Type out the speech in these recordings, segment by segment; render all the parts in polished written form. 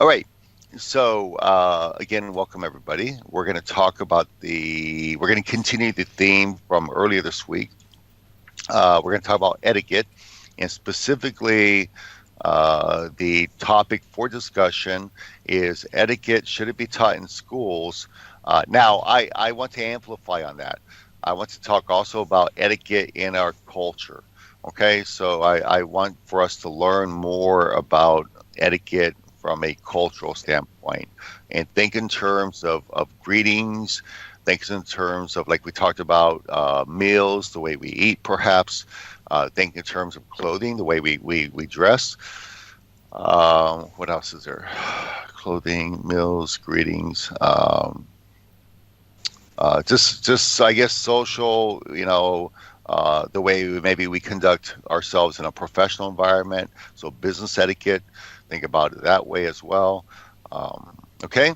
All right. So again, welcome everybody. We're going to talk about we're going to continue the theme from earlier this week. We're going to talk about etiquette, and specifically, the topic for discussion is etiquette. Should it be taught in schools? Now, I want to amplify on that. I want to talk also about etiquette in our culture. Okay, so I want for us to learn more about etiquette from a cultural standpoint and think in terms of greetings, think in terms of, like we talked about, meals, the way we eat, perhaps, think in terms of clothing, the way we dress. What else is there? Clothing, meals, greetings. Just I guess social. The way maybe we conduct ourselves in a professional environment. So business etiquette. Think about it that way as well. Okay.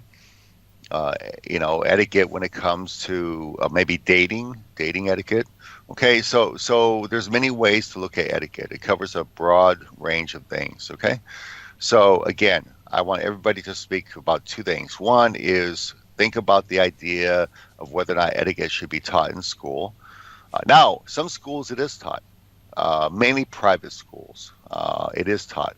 Etiquette when it comes to maybe dating etiquette. Okay, so there's many ways to look at etiquette. It covers a broad range of things. Okay, so again, I want everybody to speak about two things. One is think about the idea of whether or not etiquette should be taught in school. Now, some schools it is taught, mainly private schools. It is taught.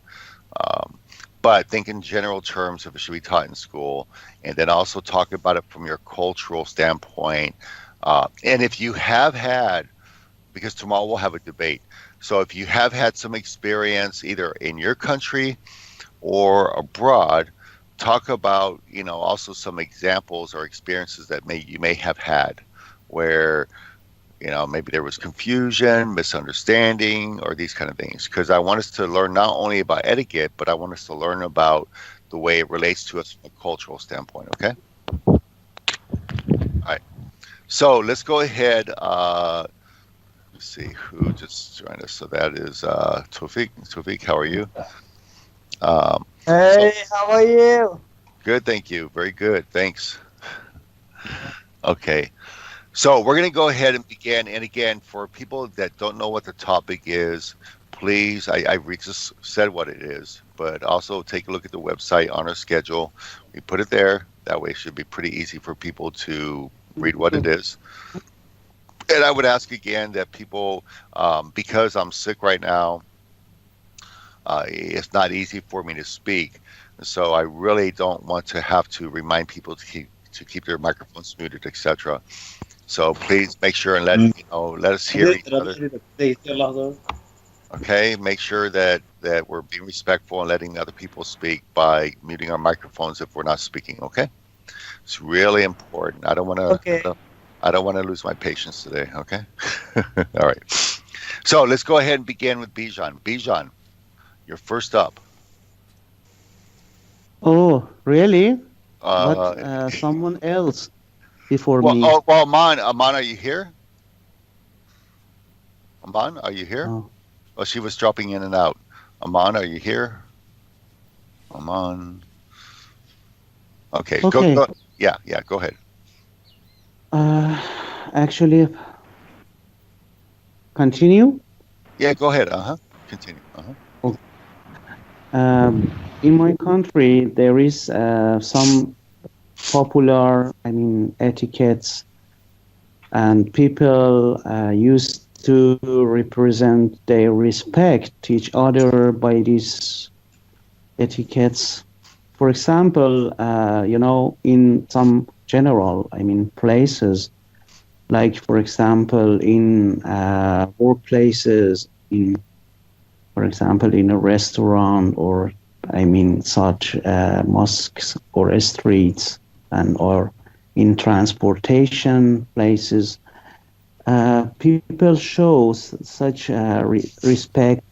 But think in general terms if it should be taught in school, and then also talk about it from your cultural standpoint. And if you have had, because tomorrow we'll have a debate, so if you have had some experience either in your country or abroad, talk about also some examples or experiences that you may have had where maybe there was confusion, misunderstanding, or these kind of things. Because I want us to learn not only about etiquette, but I want us to learn about the way it relates to us from a cultural standpoint. Okay. All right. So let's go ahead. Let's see who just joined us. So that is Tawfiq. Tawfiq, how are you? Hey, how are you? Good, thank you. Very good. Thanks. Okay. So we're going to go ahead and begin. And again, for people that don't know what the topic is, please, I just said what it is, but also take a look at the website on our schedule. We put it there. That way it should be pretty easy for people to read what it is. And I would ask again that people, because I'm sick right now, it's not easy for me to speak. So I really don't want to have to remind people to keep their microphones muted, etc. So please make sure and let us hear each other. Okay, make sure that we're being respectful and letting other people speak by muting our microphones if we're not speaking. Okay, it's really important. I don't want to. Okay. I don't want to lose my patience today. Okay. All right. So let's go ahead and begin with Bijan. Bijan, you're first up. Oh, really? But someone else before me. Well, Aman, are you here? Aman, are you here? Oh, Oh, she was dropping in and out. Aman, are you here? Aman. Okay, okay. Yeah, go ahead. Actually, continue. Yeah, go ahead. Continue. Oh, in my country, there is some popular, etiquettes, and people used to represent their respect to each other by these etiquettes. For example, in some general, places, like for example, in workplaces, for example, in a restaurant, or such mosques or streets, or in transportation places, people show such respect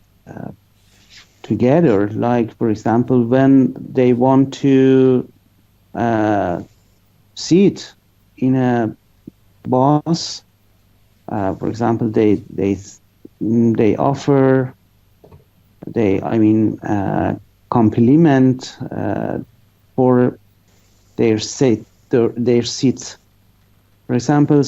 together. Like, for example, when they want to sit in a bus, for example, they offer, compliment for their seats. For example,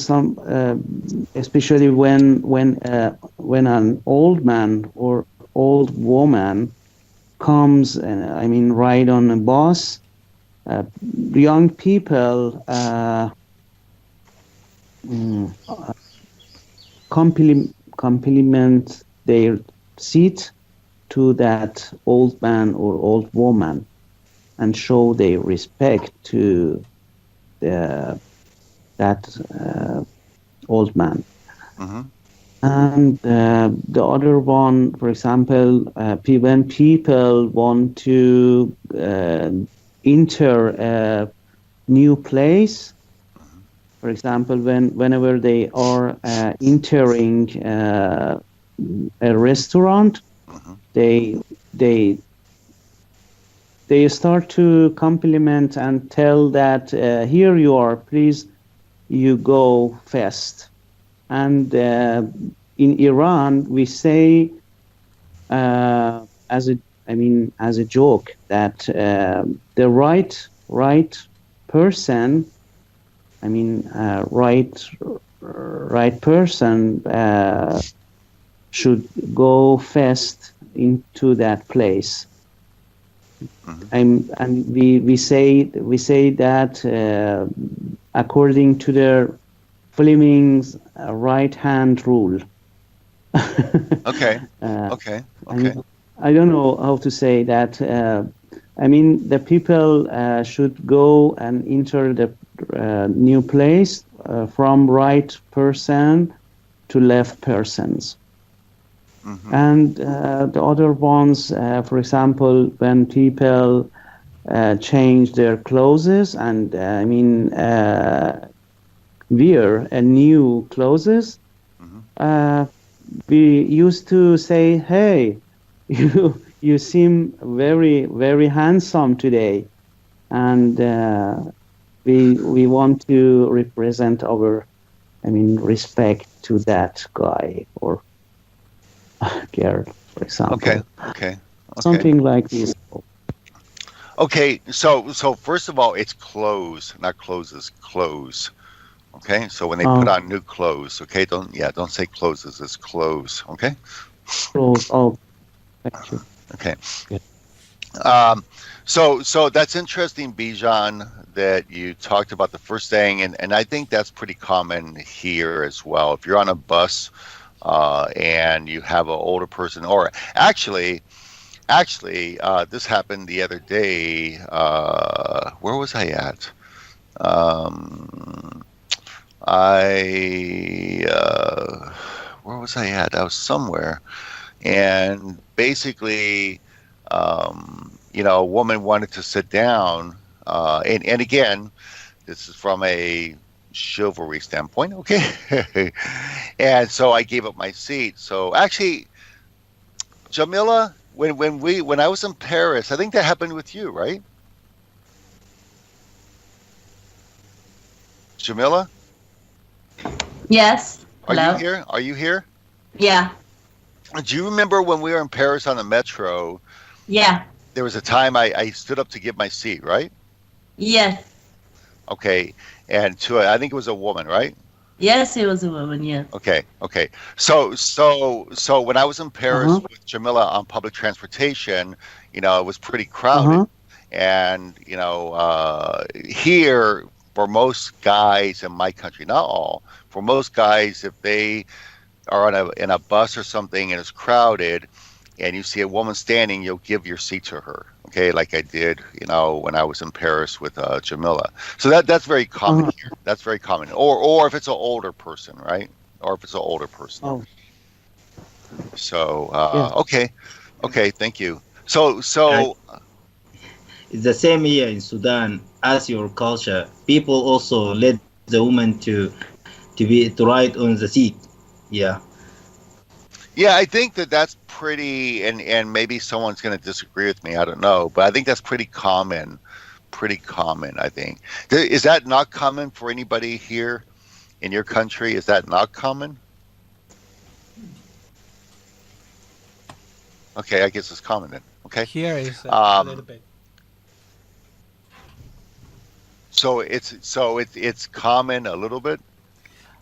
especially when an old man or old woman comes, ride on a bus, uh, young people mm, compliment their seat to that old man or old woman and show their respect to the, that old man. Mm-hmm. And the other one, for example, when people want to enter a new place, for example, whenever they are entering a restaurant, Mm-hmm. they they they start to compliment and tell that here you are, please you go fast. And in Iran, we say as a as a joke that the right person, right person should go fast into that place. Mm-hmm. And we say that according to the Fleming's right hand rule. Okay. uh, Okay. I mean, Okay. I don't know how to say that. The people should go and enter the new place from right person to left persons. Mm-hmm. And the other ones, for example, when people change their clothes and wear a new clothes, Mm-hmm. uh, we used to say, "Hey, you seem very very handsome today," and we want to represent our, respect to that guy or girl, for Okay. example, Okay. Okay. something like this. Okay. So first of all, it's clothes, not closes. Clothes. Okay. So when they put Oh, on new clothes, okay, don't say closes. It's clothes. Okay. close. Oh, thank you. Okay. Yeah. Um, so that's interesting, Bijan, that you talked about the first thing, and I think that's pretty common here as well. If you're on a bus and you have an older person, or actually, this happened the other day. Where was I at? Um, I where was I at? I was somewhere, and basically, a woman wanted to sit down, and again, this is from a chivalry standpoint, okay? And so I gave up my seat. So actually, Jamila, when I was in Paris, I think that happened with you, right? Jamila, Yes. are you Hello. here? Are you here? Yeah. Do you remember when we were in Paris on the metro? Yeah. There was a time I stood up to give my seat, right? Yes. Okay, and I think it was a woman, right? Yes, it was a woman. Yes. Okay, okay. So when I was in Paris Uh-huh. with Jamila on public transportation, it was pretty crowded, Uh-huh. and here for most guys in my country, not all, for most guys, if they are in a bus or something and it's crowded, and you see a woman standing, you'll give your seat to her. Okay, like I did, when I was in Paris with Jamila. So that's very common Uh-huh. here. That's very common. Or if it's an older person, right? Or if it's an older person. Oh, So yes. okay, okay, thank you. So Yeah, so it's the same here in Sudan as your culture. People also let the woman to ride on the seat. Yeah. yeah, I think that's pretty, and maybe someone's going to disagree with me. I don't know, but I think that's pretty common. Pretty common, I think. Is that not common for anybody here in your country? Is that not common? Okay, I guess it's common then. Okay. Here is a little Um, bit. so it's common a little bit.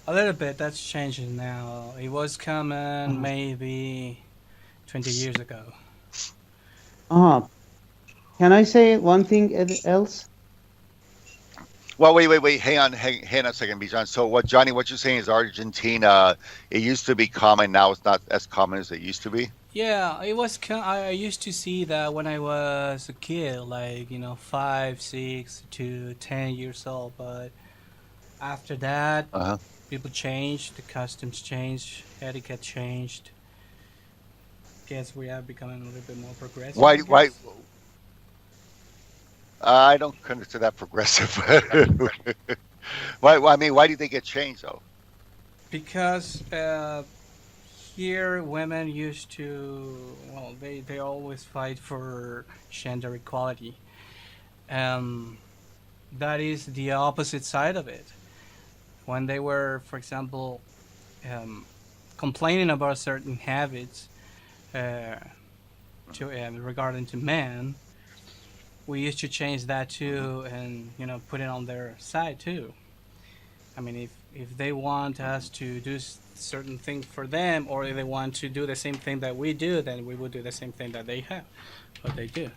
A little bit. That's changing now. It was common Uh-huh. maybe 20 years ago. Ah, can I say one thing else? Well, wait. Hang on a second, Bijan. So, Johnny, what you're saying is Argentina, it used to be common. Now it's not as common as it used to be. Yeah, it was. I used to see that when I was a kid, like 5, 6 to 10 years old. But after that, Uh-huh. people changed, the customs changed, etiquette changed. Guess we are becoming a little bit more progressive, Why? I guess. I don't consider that progressive. Why? I mean, why do they get changed though? Because here women used to, well, they always fight for gender equality. Um, that is the opposite side of it. When they were, for example, um, complaining about certain habits uh, regarding to men, we used to change that Hmm. too, and put it on their side too. I mean, if they want us to do certain things for them, or if they want to do the same thing that we do, then we will do the same thing that they have, what they do.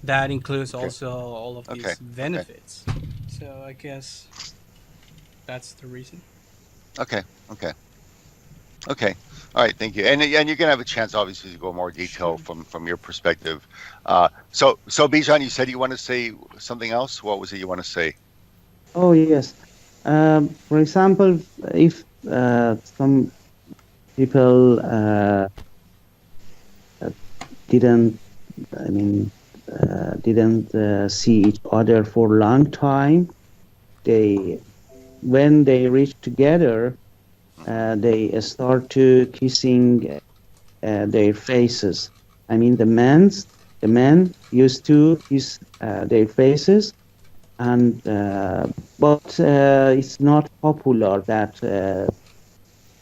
That includes Okay. also all of Okay. these Okay. benefits. So I guess that's the reason. Okay. Okay. Okay. All right. Thank you. And you're gonna have a chance, obviously, to go more detail Sure. from your perspective. So Bijan, you said you want to say something else. What was it you want to say? Oh, yes. For example, if some people uh, didn't, I mean, didn't see each other for a long time, they, when they reach together, Hmm. they start to kissing their faces. I mean, the men used to kiss their faces, and but it's not popular that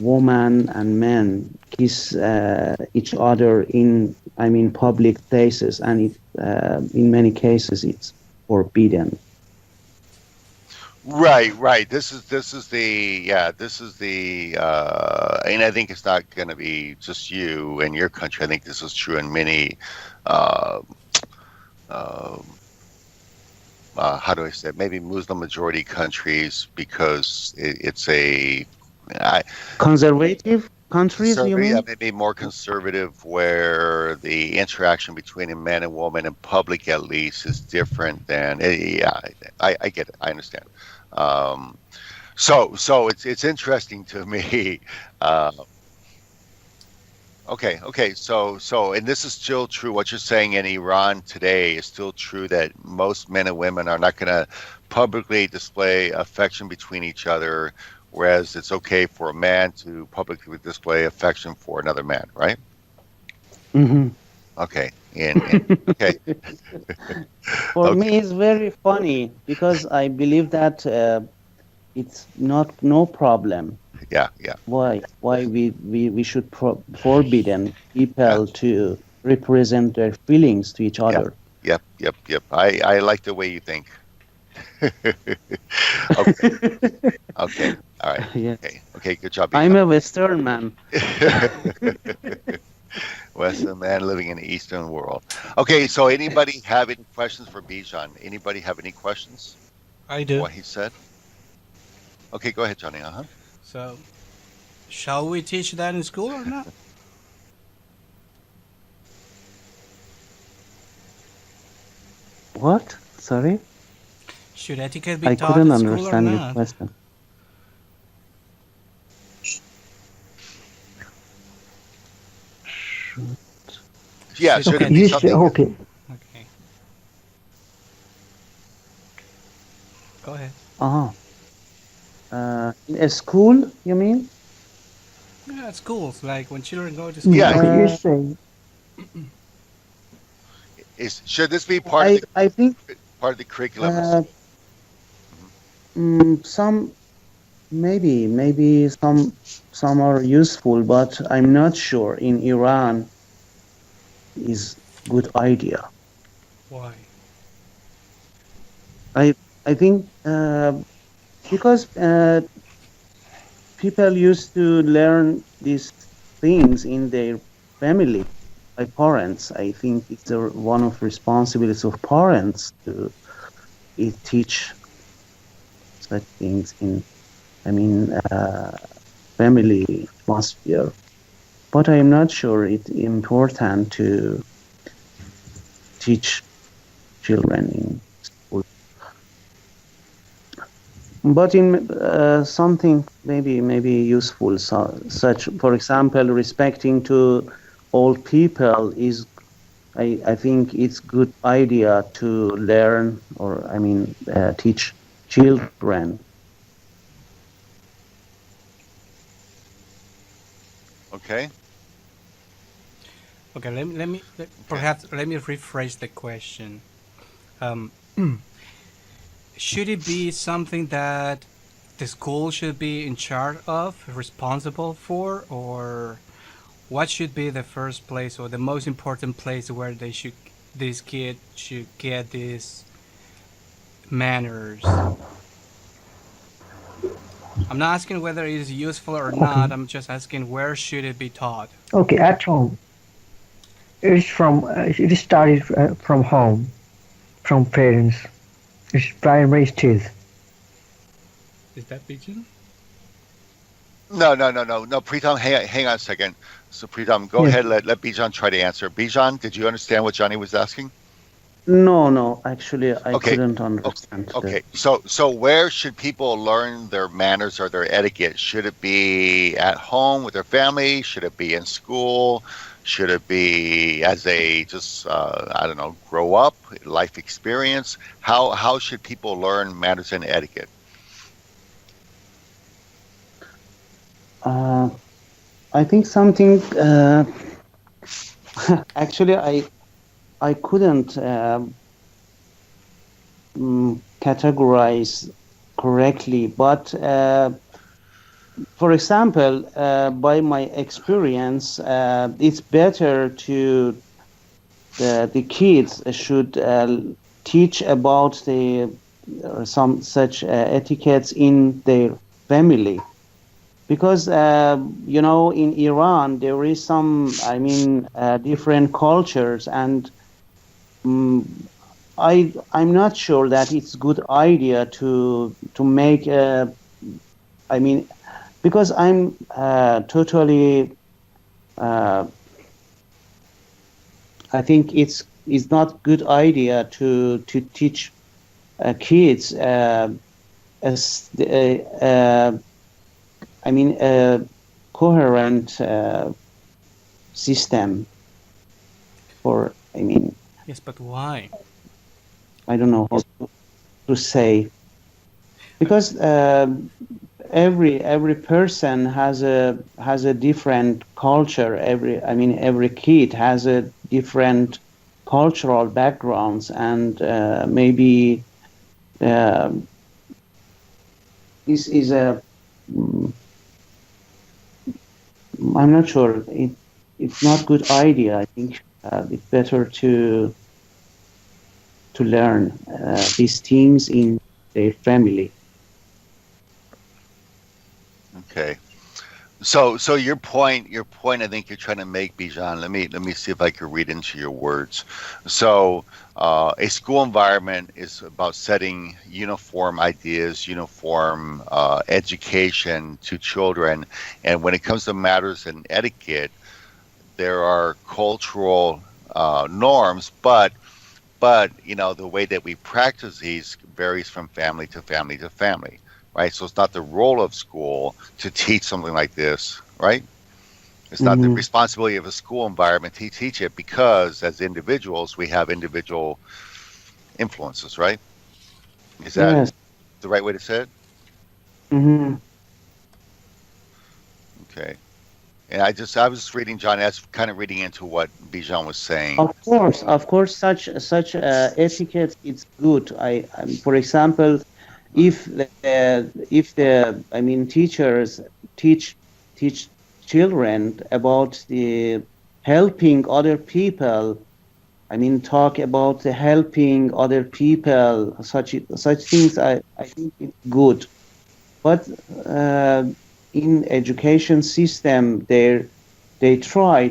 women and men kiss each other in, I mean, public places, and in many cases it's forbidden. Right. This is the yeah. This is the and I think it's not going to be just you and your country. I think this is true in many. Uh, um how do I say it? Maybe Muslim majority countries because it's a I, Conservative countries, you conservative, yeah, mean? maybe more conservative, where the interaction between a man and woman in public, at least, is different than. Yeah, I get it. I understand. Um, so it's interesting to me. Uh, okay. So and this is still true. What you're saying in Iran today is still true that most men and women are not going to publicly display affection between each other, whereas it's okay for a man to publicly display affection for another man, right? Hmm. Okay. And okay, For okay, me, it's very funny because I believe that it's not no problem. yeah, Why we should forbidden yeah, people to represent their feelings to each yeah, other. yep. I like the way you think. Okay, okay, all right, Yeah, okay. Good job, I'm Bijan. a Western man. Western man living in the Eastern world. Okay, so anybody have any questions for Bijan? Anybody have any questions I for do. what he said? Okay, go ahead, Johnny. Uh-huh. So, shall we teach that in school or not? What? Sorry, Should etiquette be I taught couldn't at school or understand your not? question. Should- Yeah, Should should Okay, it be you etiquette? should. something? Okay. Okay, go ahead. Ah, in a school, you mean? Yeah, at schools, like when children go to Yeah, school. You say. is should this be I think part of the curriculum in uh, school? Mhm. some maybe some are useful, but I'm not sure in Iran is good idea. Why? I I think because people used to learn these things in their family. by parents. I think it's one of responsibilities of parents to teach such things in, I mean, family atmosphere. But I'm not sure it's important to teach children in school. But in something maybe useful, such for example, respecting to old people is I think it's good idea to learn or I mean teach children. Okay. Okay, Okay. perhaps let me rephrase the question. Um, should it be something that the school should be in charge of, responsible for, or what should be the first place or the most important place where this kid should get these manners? I'm not asking whether it is useful or Okay. not. I'm just asking where should it be taught. Okay. At home, it started from home, from parents. It's primary stage. Is that pigeon? No. Pritam, hang on a second. So Pritam, go Yes. ahead. Let Bijan try to answer. Bijan, did you understand what Johnny was asking? No, actually I Okay. couldn't understand that. Okay. So where should people learn their manners or their etiquette? Should it be at home with their family? Should it be in school? Should it be as they just I don't know, grow up, life experience? How should people learn manners and etiquette? Uh, I think something. Actually, I couldn't categorize correctly, but for example, by my experience, it's better to the kids should teach about the some such etiquettes in their family because in Iran there is some different cultures and um, I'm not sure that it's good idea to make I mean because I'm totally uh, I think it's not good idea to teach kids as a coherent system for Yes, but why? I don't know how to say because every person has a different culture. Every kid has a different cultural backgrounds, and maybe uh, this is a. mm, I'm not sure. It's not good idea. I think it's better to learn these things in their family. Okay. So your point I think you're trying to make, Bijan. Let me see if I can read into your words. So a school environment is about setting uniform ideas, uniform education to children, and when it comes to matters in etiquette, there are cultural norms, but the way that we practice these varies from family to family to family, right? So it's not the role of school to teach something like this, right? It's not the Hmm. responsibility of a school environment to teach it because as individuals we have individual influences, right? Is that Yes. the right way to say it? Hmm. Okay. And I was reading, John, that's kind of reading into what Bijan was saying. Of course, such etiquette is good. For example, if the teachers teach teach children about the helping other people. Talk about the helping other people. Such things. I think it's good. But uh, in education system, they try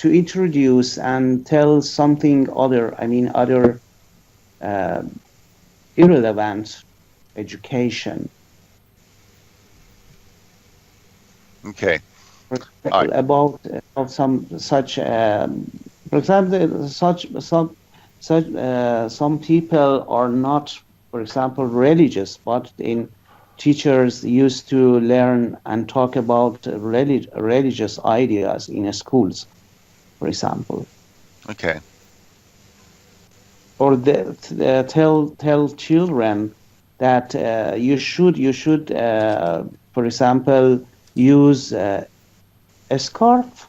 to introduce and tell something other, other uh, irrelevant education. Okay. For All example, right. about some such, for example, some people are not, for example, religious, but in teachers used to learn and talk about religious ideas in schools, for example, Okay. or tell children that you should, for example, use a scarf,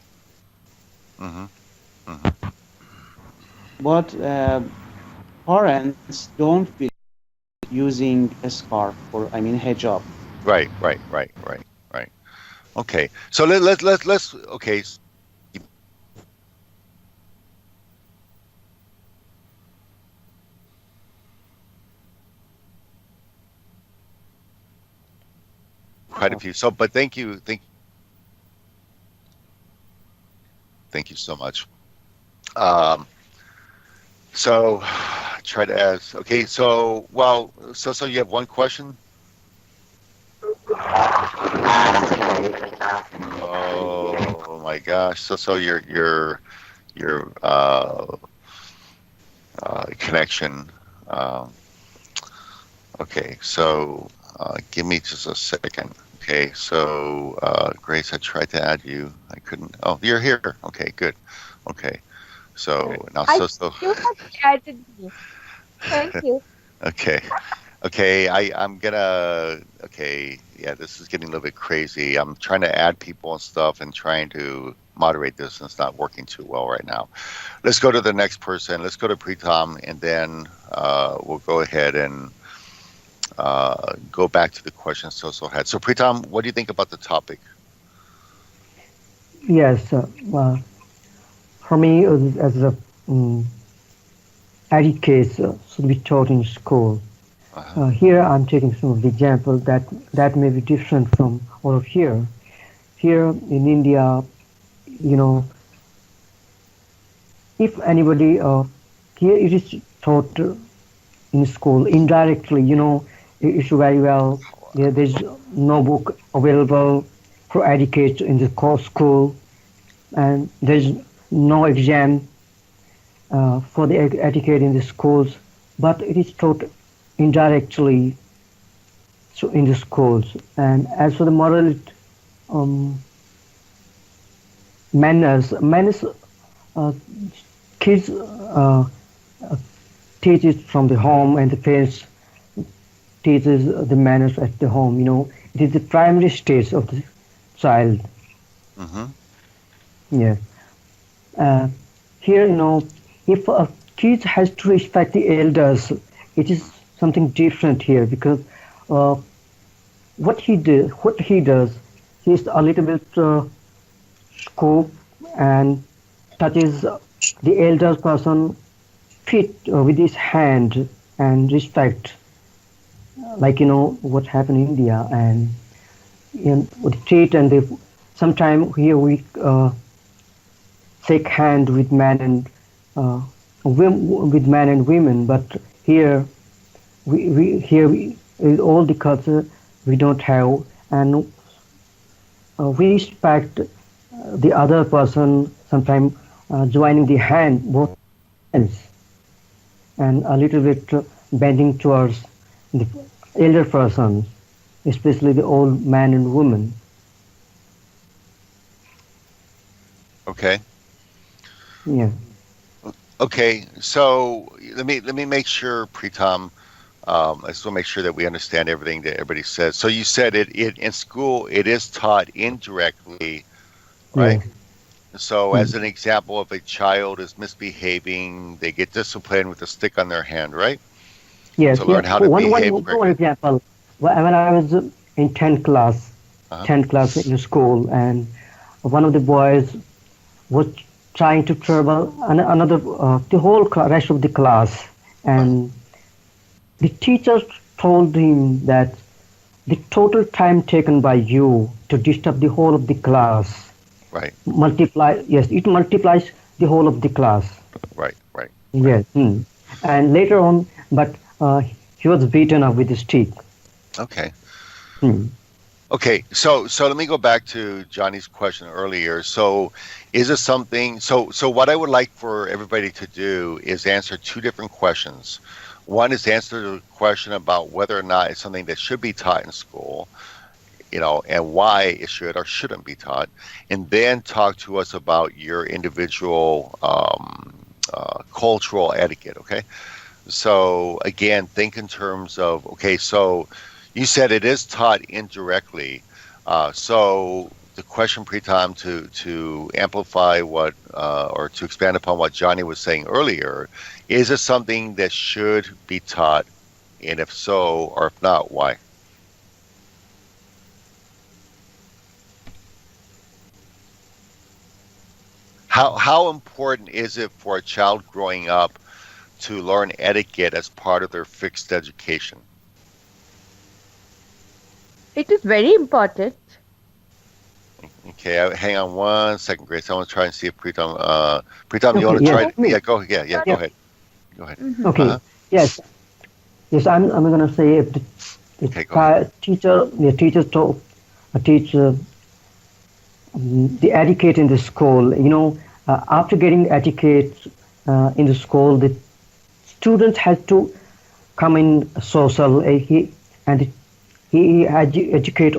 Mm-hmm. Mm-hmm. but parents don't believe using a scarf, or hijab. Right. Right. Right. Right. Right. Okay. So let's. Okay. Quite a few. So, but thank you so much. Um, so try to ask. Okay. So, well, so you have one question. Oh my gosh. So your connection. Um, okay. So give me just a second. Okay. So Grace, I tried to add you. I couldn't. Oh, you're here. Okay. Good. Okay. So now I so. you have added me. Thank you. Okay. Okay, I'm gonna. Okay, yeah, this is getting a little bit crazy. I'm trying to add people and stuff, and trying to moderate this, and it's not working too well right now. Let's go to the next person. Let's go to Pritam, and then we'll go ahead and go back to the question Soso had. So, Pritam, what do you think about the topic? Yes, for me, as a etiquette should be taught in school. Uh-huh. Here I'm taking some of the examples that may be different from all of here. Here in India, you know, if anybody here it is taught in school indirectly. It's very well. There's no book available for etiquette in the core school, and there's no exam for the etiquette in the schools, but it is taught indirectly in the schools. And as for the moral um, manners, uh, kids teach it from the home, and the parents teaches the manners at the home. It is the primary stage of the child. Mm-hmm. Yeah. Uh, Here, if a kid has to respect the elders, it is something different here, because uh, what he does, he's a little bit scoop and touches the elder person feet with his hand and respect, like what happened in India, and with treat, and they sometime here we shake hand with men and with men and women, but here in all the culture we don't have, and we respect the other person, sometimes joining the hand, both hands, and a little bit bending towards the elder person, especially the old man and woman. Okay. Yeah. Okay. So let me make sure, Pritam. I just want to make sure that we understand everything that everybody says. So you said it in school it is taught indirectly, right? Yes. So as an example, if a child is misbehaving, they get disciplined with a stick on their hand, right? Yes, To yeah. learn how to behave One correctly. example. When I was in 10th class, Uh-huh. 10th class in school, and one of the boys was trying to trouble another, the whole rest of the class, Uh-huh. and the teacher told him that the total time taken by you to disturb the whole of the class, Right. it multiplies the whole of the class. Right. Right. Yes. And later on, but he was beaten up with a stick. Okay. Hmm. Okay, so let me go back to Johnny's question earlier. So, is it something? So what I would like for everybody to do is answer two different questions. One is answer the question about whether or not it's something that should be taught in school, and why it should or shouldn't be taught, and then talk to us about your individual cultural etiquette. Okay, so again, think in terms of so you said it is taught indirectly. So the question, Pritam, to amplify what or to expand upon what Johnny was saying earlier, is it something that should be taught, and if so, or if not, why? How important is it for a child growing up to learn etiquette as part of their fixed education? It is very important. Okay, hang on one second, Grace. I want to try and see if Pritam. Pritam, you Okay, want to try? yes, me. Yeah, go. Yeah, yeah. Go Yeah. ahead. Go ahead. Okay. Uh-huh. Yes. Yes. I'm gonna say if Okay, go ahead. teacher teach the etiquette in the school. After getting etiquette in the school, the student has to come in social. He execute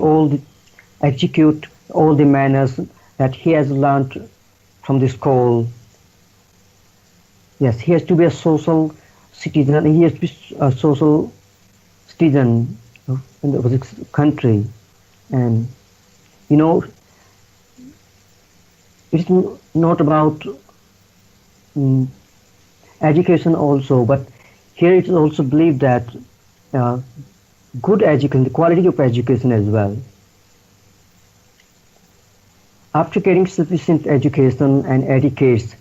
all the manners that he has learned from the school. Yes, he has to be a social citizen. He has to be a social citizen in the country, and it's not about education also, but here it is also believed that uh, good education, the quality of education as well. After getting sufficient education and etiquette,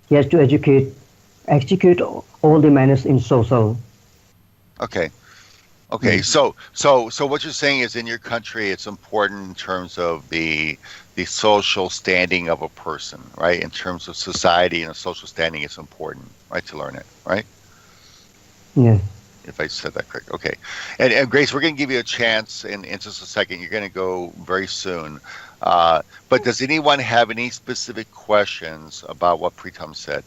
he has to execute all the manners in social. Okay. Okay. So what you're saying is, in your country, it's important in terms of the social standing of a person, right? In terms of society and a social standing, it's important, right, to learn it, right? Yes. If I said that correct. Okay. And Grace, we're going to give you a chance in just a second. You're going to go very soon. But does anyone have any specific questions about what Pritam said?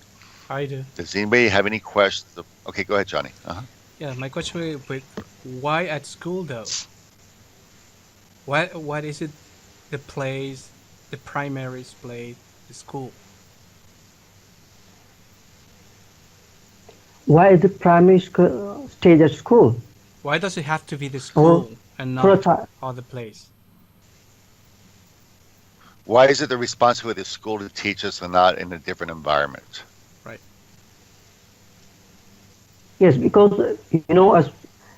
I do. Does anybody have any questions? Okay, go ahead, Johnny. Uh-huh. Yeah, my question is, but why at school though? What is it? The place, the primary place, the school. Why is the primary stage at school? Why does it have to be the school and For a not time. other place? Why is it the responsibility of the school to teach us and not in a different environment? Right. Yes, because as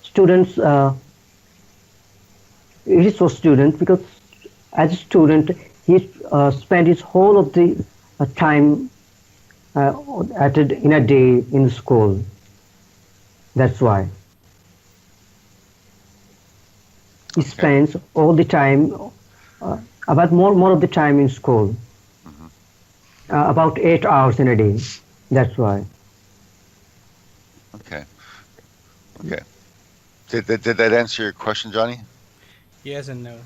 students, it is for students because as a student, he spent his whole of the time in a day in school. That's why he spends all the time, about more of the time in school, about 8 hours in a day. That's why. Okay. Okay. Did that answer your question, Johnny? Yes and no.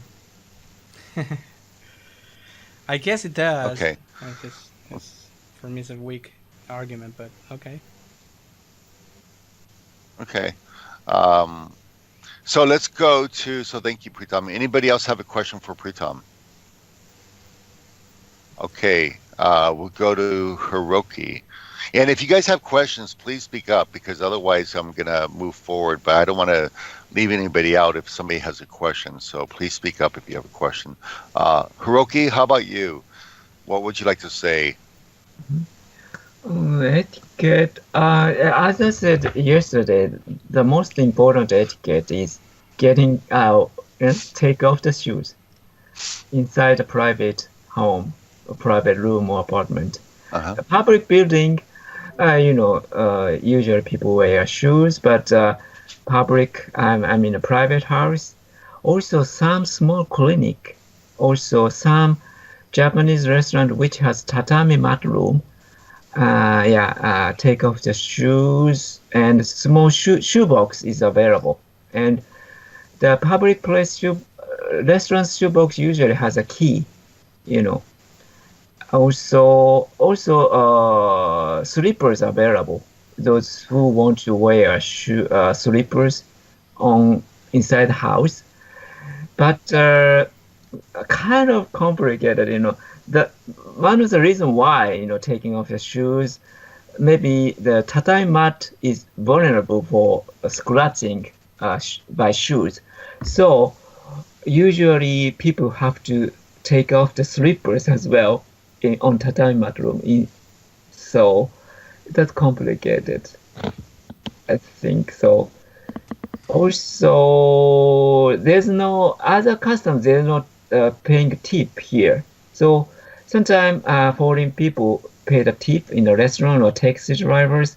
I guess it does. Okay. For me, it's a weak argument, but okay. Okay. So let's go to. So thank you, Pritam. Anybody else have a question for Pritam? Okay. We'll go to Hiroki. And if you guys have questions, please speak up because otherwise I'm going to move forward. But I don't want to leave anybody out if somebody has a question. So please speak up if you have a question. Hiroki, how about you? What would you like to say? Etiquette. As I said yesterday, the most important etiquette is getting out and take off the shoes inside a private home, a private room or apartment. Uh-huh. A public building, usually people wear shoes, but public, I mean a private house, also some small clinic, also some Japanese restaurant which has tatami mat room, take off the shoes, and small shoebox is available. And the public place restaurant shoebox usually has a key, you know. Also, slippers available. Those who want to wear slippers on inside the house, but kind of complicated. The one of the reason why taking off your shoes, maybe the tatami mat is vulnerable for scratching by shoes, so usually people have to take off the slippers as well on tatami mat room. So that's complicated, I think so. Also, there's no other customs. They're not paying tip here. So sometimes foreign people pay the tip in the restaurant or taxi drivers.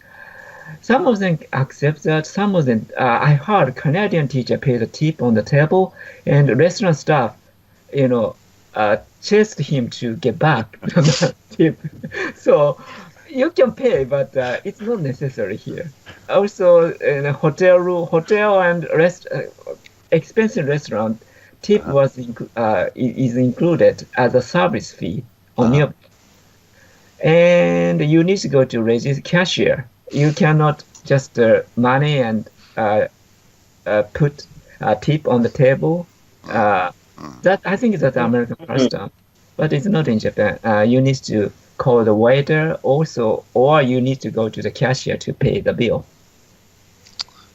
Some of them accept that. Some of them, I heard Canadian teacher pay the tip on the table, and restaurant staff, chased him to get back the tip. So you can pay, but it's not necessary here. Also, in a hotel and expensive restaurant, tip is included as a service fee on your. And you need to go to register cashier. You cannot just money and put a tip on the table. That I think that's American custom, but it's not in Japan. You need to call the waiter also, or you need to go to the cashier to pay the bill.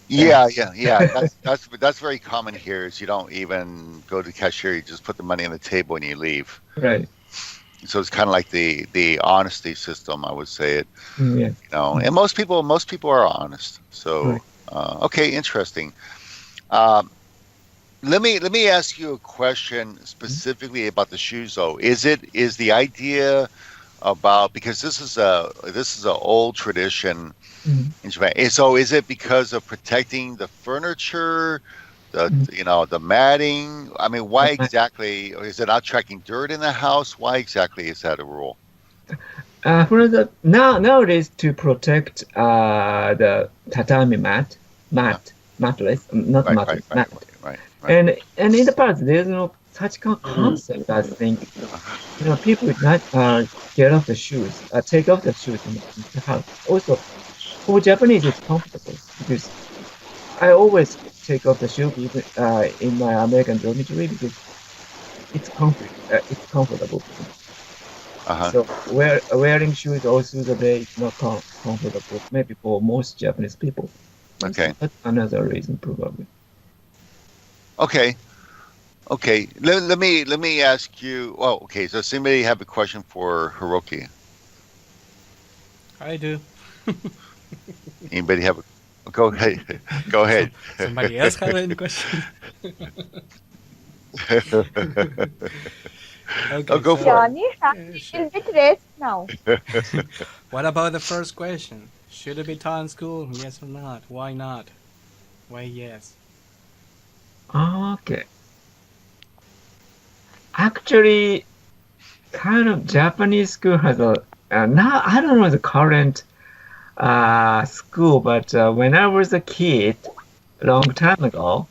Yeah. That's very common here. Is you don't even go to the cashier. You just put the money on the table and you leave. Right. So it's kind of like the honesty system, I would say it. Yeah. And most people are honest. So Right. Okay, interesting. Let me ask you a question specifically about the shoes, though. Is the idea about, because this is a old tradition in Japan. So is it because of protecting the furniture, the matting? I mean, why exactly? Or is it not tracking dirt in the house? Why exactly is that a rule? Nowadays to protect the tatami mattress, not mattress, mat. Right. And in the past, there's no such concept. I think people would not get off the shoes, take off the shoes in the house. Also, for Japanese, it's comfortable because I always take off the shoe even in my American dormitory because it's comfortable. So wearing shoes all through the day is not comfortable. Maybe for most Japanese people. Okay. That's another reason probably. Okay. Let me ask you. Oh, okay. So, does anybody have a question for Hiroki? I do. Anybody have a? Go ahead. Go ahead. Somebody else have any question? Okay, go for it. Johnny, a little bit rest now. What about the first question? Should it be taught in school? Yes or not? Why not? Why yes? Okay. Actually, kind of Japanese school has a now I don't know the current school, but when I was a kid, a long time ago,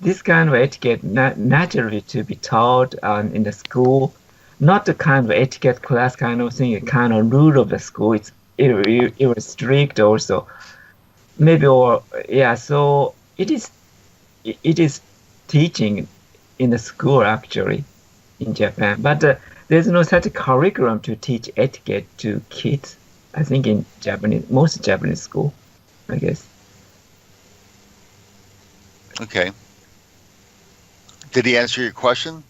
this kind of etiquette naturally to be taught in the school, not the kind of etiquette class kind of thing, a kind of rule of the school. It was strict also, maybe So it is teaching in the school actually in Japan, but there's no such curriculum to teach etiquette to kids. I think in most Japanese school, I guess. Okay. Did he answer your question?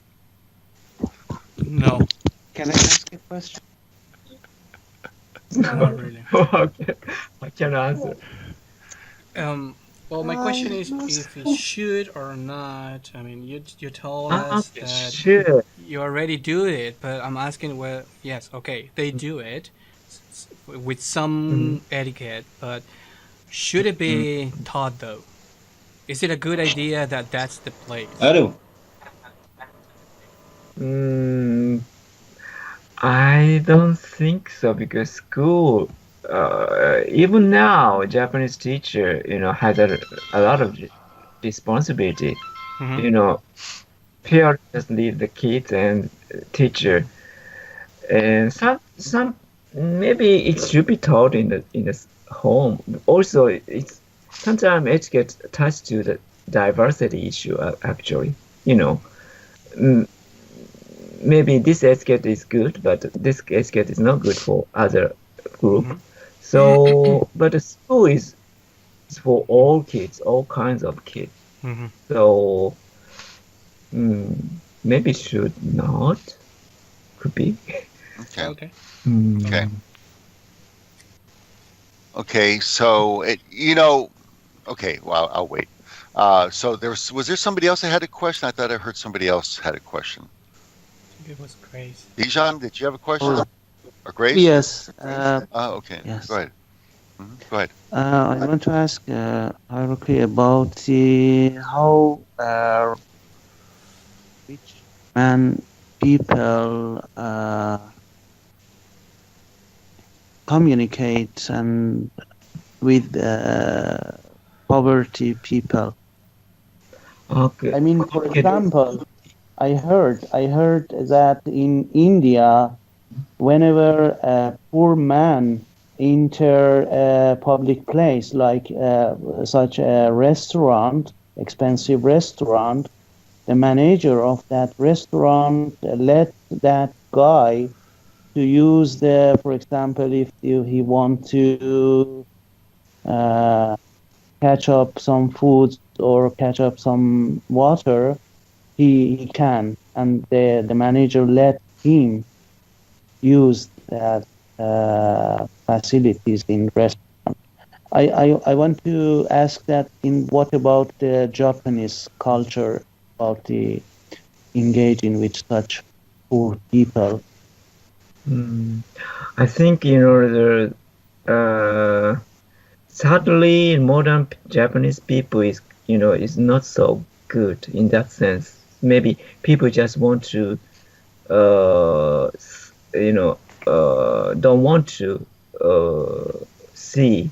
No, Can I ask a question? not really. Okay, I can answer. Well, my question is if it should or not. I mean, you told us Okay, that sure. you already do it, but I'm asking yes, okay, they do it with some etiquette, but should it be taught though? Is it a good idea that that's the place? Hello. Mm, I don't think so because school, even now, Japanese teacher, has a lot of responsibility. Mm-hmm. You know, parents just leave the kids and teacher, and some maybe it should be taught in the home. Also, it's sometimes it gets attached to the diversity issue. Actually, you know. Mm, maybe this etiquette is good, but this etiquette is not good for other group. Mm-hmm. So, but the school is for all kids, all kinds of kids. Mm-hmm. So, maybe should not, could be. Okay. Okay. Okay. Okay. So okay. Well, I'll wait. So was there somebody else that had a question? I thought I heard somebody else had a question. I think it was Grace. Dijon, did you have a question? Oh, Or Grace? yes. Okay. Yes. Go ahead. Go ahead. I want to ask Haruki about how rich man people communicate and with poverty people. Okay. I mean, for Okay. example, I heard that in India, whenever a poor man enter a public place like such a restaurant, expensive restaurant, the manager of that restaurant let that guy to use for example, if he want to uh, catch up some food or catch up some water, he can, and the manager let him use that facilities in restaurant. I want to ask that in what about the Japanese culture about the engaging with such poor people? I think sadly modern Japanese people is not so good in that sense. Maybe people just want to uh, don't want to see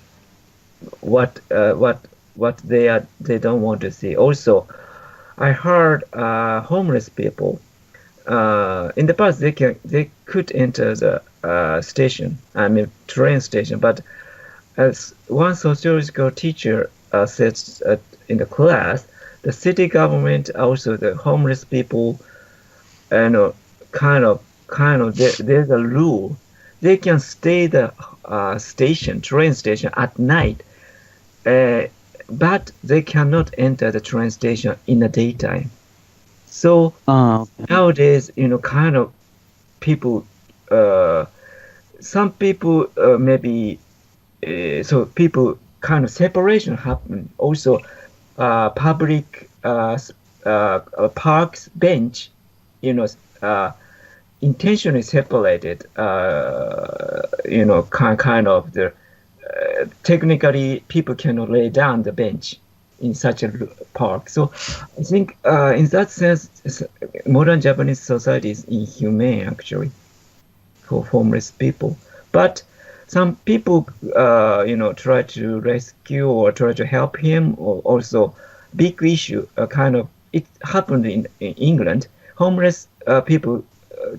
what they don't want to see. Also, I heard homeless people in the past they could enter the station, I mean train station, but as one sociological teacher said in the class, the city government, also the homeless people, there's a rule. They can stay the train station at night, uh, but they cannot enter the train station in the daytime. So Okay. nowadays, kind of people, some people maybe, so people kind of separation happen. Also, public parks bench, you know, uh, intentionally separated, kind of the technically people cannot lay down the bench in such a park. So I think in that sense, modern Japanese society is inhumane actually for homeless people. But some people, try to rescue or try to help him. Or also, big issue, kind of it happened in England. Homeless people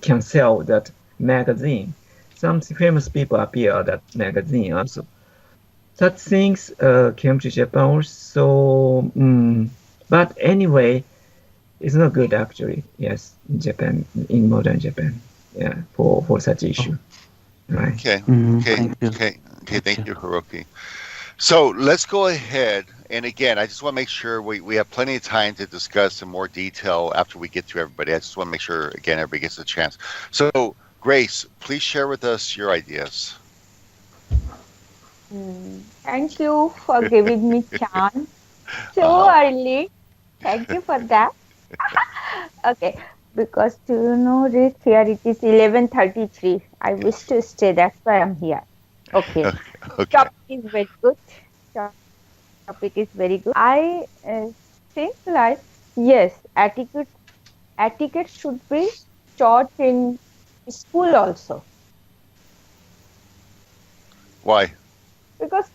can sell that magazine. Some famous people appear that magazine also. Such things came to Japan also. But anyway, it's not good actually. Yes, in Japan, in modern Japan, yeah, for such issue, right? Okay. Okay. Thank you. Okay. Thank you, Hiroki. So let's go ahead. And again, I just want to make sure we have plenty of time to discuss in more detail after we get to everybody. I just want to make sure, again, everybody gets a chance. So, Grace, please share with us your ideas. Thank you for giving me chance so early. Thank you for that. Okay, because to know it here it is 11:33. I wish to stay. That's why I'm here. Okay. Okay. Topic is very good. Topic is very good. I think like yes, etiquette should be taught in school also. Why? Because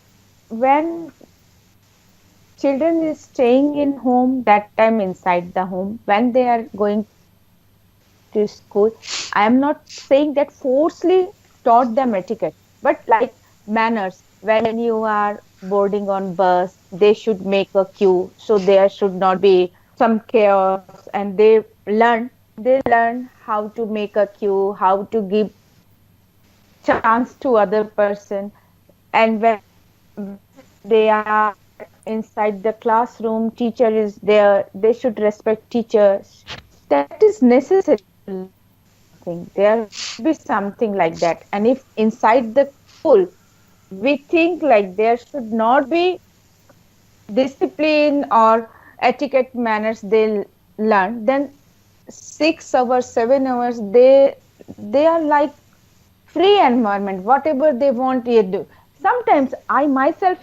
when children is staying in home, that time inside the home, when they are going to school, I am not saying that forcefully taught them etiquette, but like manners. When you are boarding on bus, they should make a queue, so there should not be some chaos, and they learn how to make a queue, how to give chance to other person, and when they are inside the classroom, teacher is there, they should respect teachers. That is necessary to learn something. There should be something like that. And if inside the school we think like there should not be discipline or etiquette manners they learn, then 6 hours, 7 hours, they are like free environment, whatever they want they do. Sometimes I myself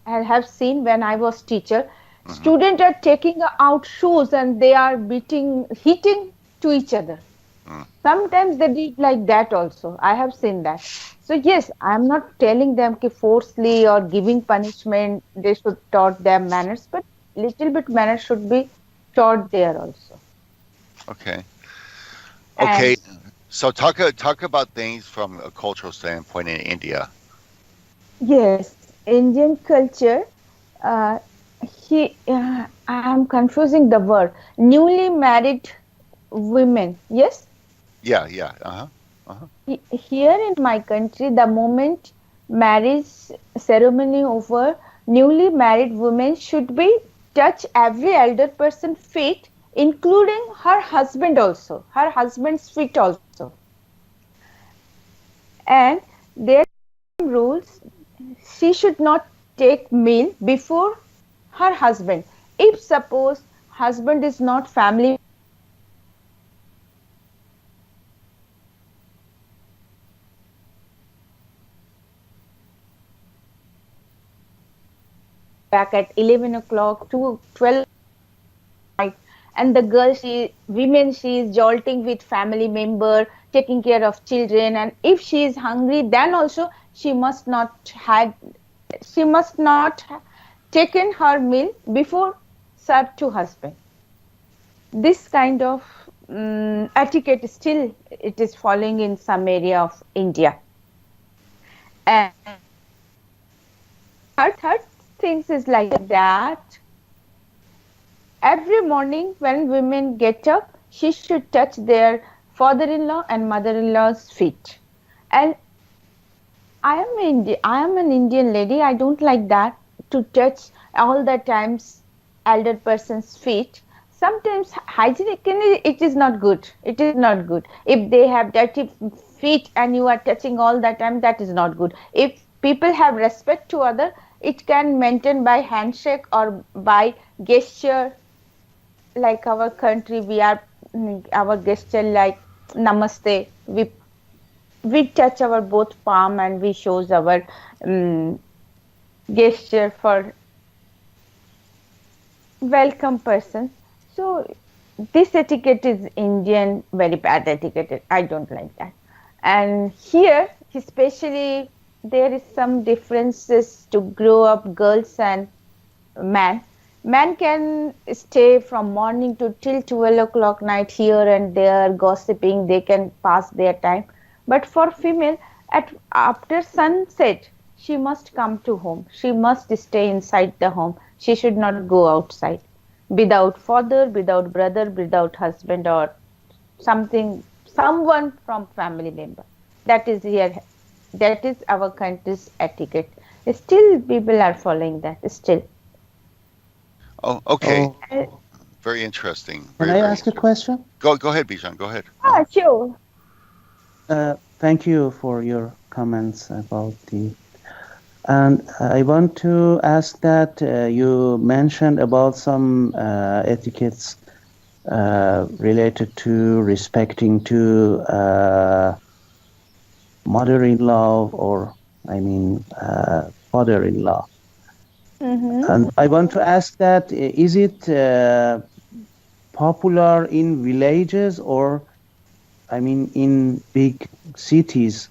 have seen when I was teacher, Hmm. students are taking out shoes and they are hitting to each other. Mm. Sometimes they did like that also. I have seen that. So yes, I am not telling them ki forcefully or giving punishment they should taught them manners, but little bit manners should be taught there also. Okay. Okay. And So talk about things from a cultural standpoint in India. yes, Indian culture. Uh, I am confusing the word. Newly married women. Yes, Yeah, yeah. Uh-huh. Uh-huh. here in my country, the moment marriage ceremony over, newly married women should be touch every elder person feet, including her husband also, her husband's feet also. And there are some rules. She should not take meal before her husband. If suppose husband is not family back at 11 o'clock to 12 night, and the girl women she is jolting with family member, taking care of children, and if she is hungry then also she must not taken her meal before served to husband. This kind of etiquette still it is following in some area of India. And third things is like that. Every morning when women get up, she should touch their father-in-law and mother-in-law's feet. And I am an Indian lady. I don't like that to touch all the times elder person's feet. Sometimes hygienically it is not good. It is not good. If they have dirty feet and you are touching all the time, that is not good. If people have respect to other, it can maintain by handshake or by gesture. Like our country, we are our gesture like namaste. We touch our both palm and we shows our um, gesture for welcome person. So this etiquette is Indian, very bad etiquette. I don't like that. And here, especially, there is some differences to grow up girls and man. Man can stay from morning to till 12 o'clock night here and there gossiping. They can pass their time. But for female, at after sunset, she must come to home. She must stay inside the home. She should not go outside without father, without brother, without husband or someone from family member. That is here. That is our country's etiquette. Still, people are following that. Still. Oh, okay. Oh, Uh, Very interesting. can Very, I very ask a interesting. question? Go ahead, Bijan. Go ahead. Uh-huh. Sure. Thank you for your comments about the. And I want to ask that you mentioned about some etiquettes related to respecting to mother-in-law or I mean father-in-law. Mm-hmm. And I want to ask that is it popular in villages or I mean, in big cities.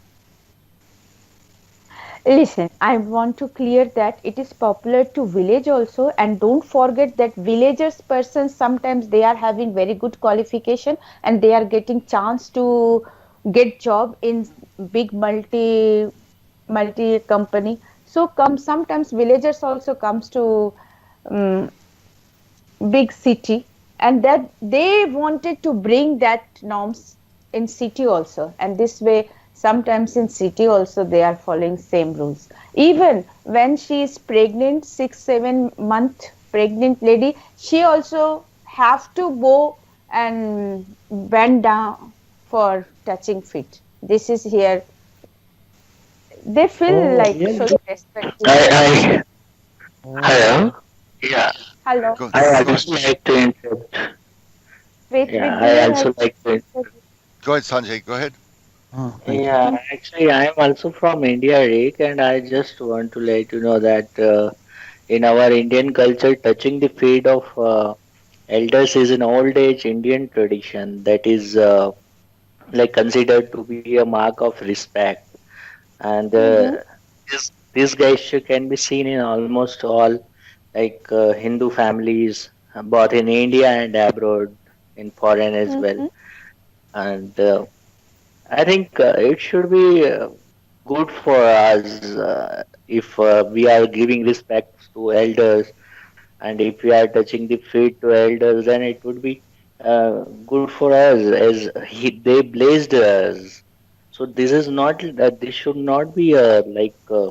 Listen, I want to clear that it is popular to village also, and don't forget that villagers persons sometimes they are having very good qualification and they are getting chance to get job in big multi company. So come sometimes villagers also comes to um, big city, and that they wanted to bring that norms in city also, and this way sometimes in city also they are following same rules. Even when she is pregnant, 6 7 month pregnant lady, she also have to go and bend down for touching feet. This is here, they feel Oh, like yeah. social respect is there. I Oh, hello. Yeah, Hello, Go I go also like to interrupt. wait, Yeah, do I you also have like to. go ahead, Sanjay. Go ahead. oh, thank you. Yeah, actually, I am also from India, Rick, and I just want to let you know that in our Indian culture, touching the feet of elders is an old age Indian tradition that is like considered to be a mark of respect. And mm-hmm, this gesture can be seen in almost all like Hindu families, both in India and abroad, in foreign as well. mm-hmm. And I think it should be good for us if we are giving respect to elders, and if we are touching the feet to elders, then it would be good for us as they blessed us. So this is not this should not be like uh,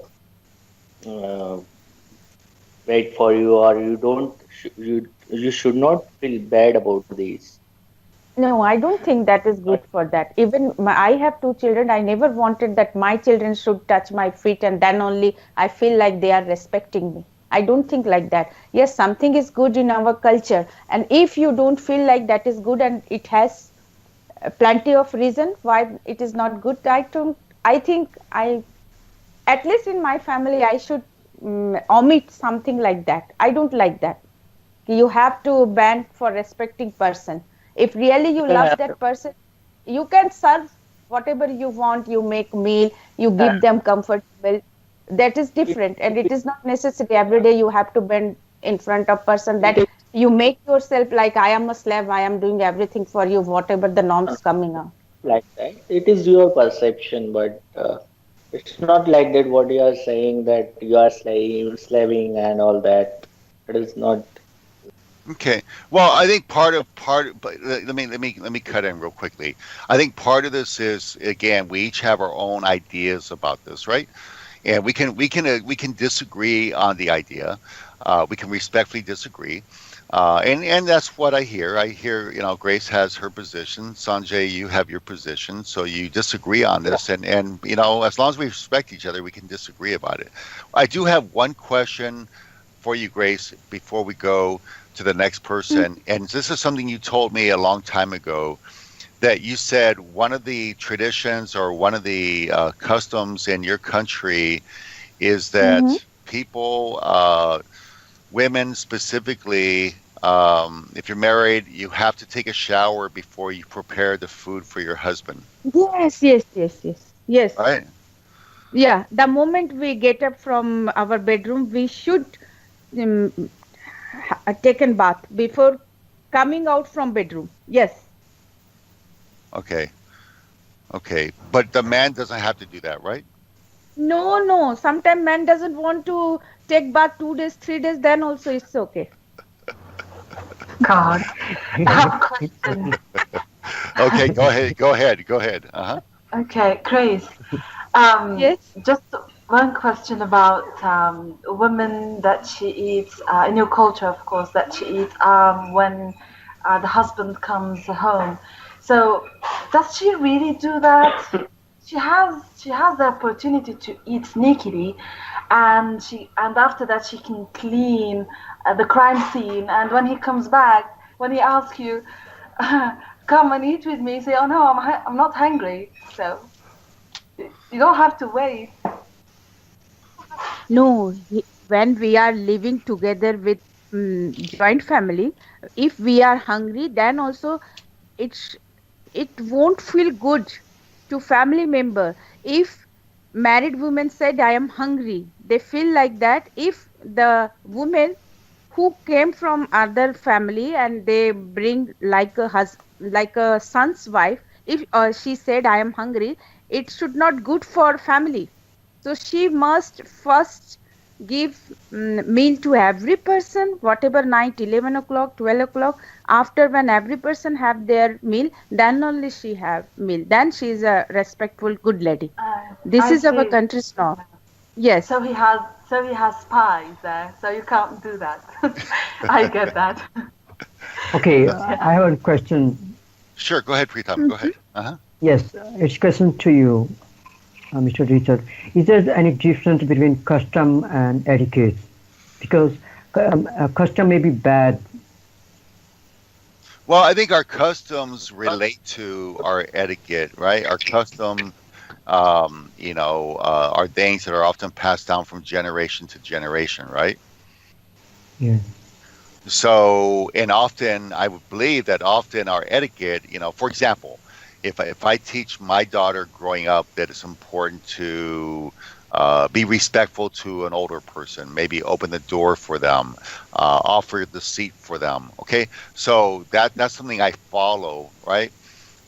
wait for you, or you don't you should not feel bad about this. No, I don't think that is good for that. Even I have two children. I never wanted that my children should touch my feet and then only I feel like they are respecting me. I don't think like that. Yes, something is good in our culture. And if you don't feel like that is good and it has plenty of reason why it is not good, I think at least in my family, I should omit something like that. I don't like that. You have to bend for respecting person. If really you love Yeah, that person, you can serve whatever you want. You make meal, you yeah. give them comfortable. That is It, different, and it, it is not necessary every day you have to bend in front of person it that is you make yourself like I am a slave, I am doing everything for you, whatever the norms coming out. like that. It is your perception, but it's not like that. What you are saying that you are slaving and all that. It is not. Okay. Well, I think but let me cut in real quickly. I think part of this is, again, we each have our own ideas about this, right? And we can disagree on the idea. We can respectfully disagree. And that's what I hear. I hear, Grace has her position. Sanjay, you have your position. So you disagree on this, and as long as we respect each other, we can disagree about it. I do have one question for you, Grace, before we go to the next person. And this is something you told me a long time ago, that you said one of the traditions or one of the customs in your country is Mm-hmm. that people, women specifically, if you're married, you have to take a shower before you prepare the food for your husband, Yes. right? Yeah, the moment we get up from our bedroom, we should taken bath before coming out from bedroom. Yes. Okay, okay. But the man doesn't have to do that, right? No. Sometimes man doesn't want to take bath 2 days, 3 days. Then also it's okay. God. I have a question. Okay, go ahead. Uh-huh. Okay, Grace. Yes. Just one question about women that she eats in your culture, of course, that she eats when the husband comes home. So, does she really do that? She has the opportunity to eat sneakily, and after that she can clean the crime scene. And when he comes back, when he asks you, "Come and eat with me," say, "Oh no, I'm not hungry." So. You don't have to wait. No, when we are living together with joint family, if we are hungry, then also it's it won't feel good to family member if married women said I am hungry. They feel like that if the woman who came from other family and they bring like like a son's wife, if she said I am hungry, it should not good for family. So she must first give meal to every person, whatever night, 11 o'clock, 12 o'clock. After when every person have their meal, then only she have meal. Then she is a respectful, good lady. This I is our see. country's law. Yes. So he has spies there, so you can't do that. I get that. Okay, Yeah. I have a question. Sure, go ahead, Pritam. Go ahead. Yes, it's a question to you, Mr. Richard. Is there any difference between custom and etiquette? Because custom may be bad. Well, I think our customs relate to our etiquette, right? Our custom, are things that are often passed down from generation to generation, right? Yeah. So, and often I would believe that often our etiquette, for example, if I teach my daughter growing up that it's important to be respectful to an older person, maybe open the door for them, offer the seat for them. Okay, so that's something I follow, right?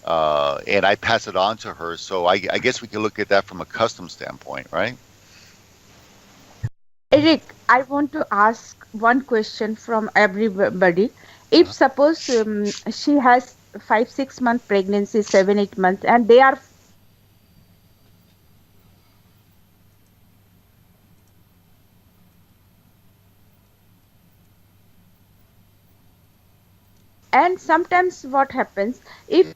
And I pass it on to her. So I guess we can look at that from a custom standpoint, right? Eric, I want to ask one question from everybody. If suppose she has 5 6 month pregnancy, 7 8 months, and they are and sometimes what happens if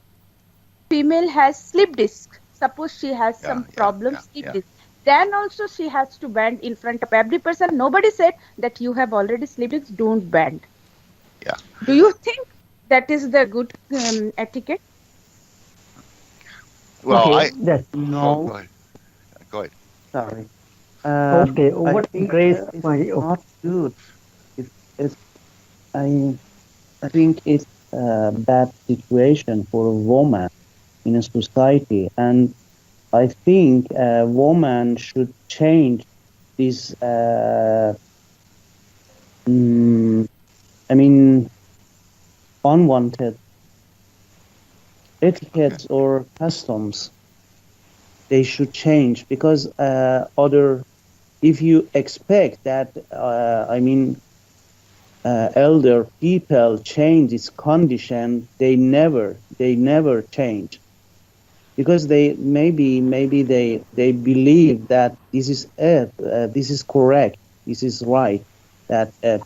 female has slip disc, suppose she has some problem slip disc, then also she has to bend in front of every person. Nobody said that you have already slip disc, don't bend. Yeah. Do you think that is the good etiquette? Well, Okay, go No, ahead. Go ahead. sorry. okay. I What think grace? it's not good. It's I I think it's a bad situation for a woman in a society, and I think a woman should change this. I mean, unwanted etiquettes or customs. They should change because other. If you expect that, elder people change this condition, they never change because maybe they believe that this is it, this is correct, this is right, that a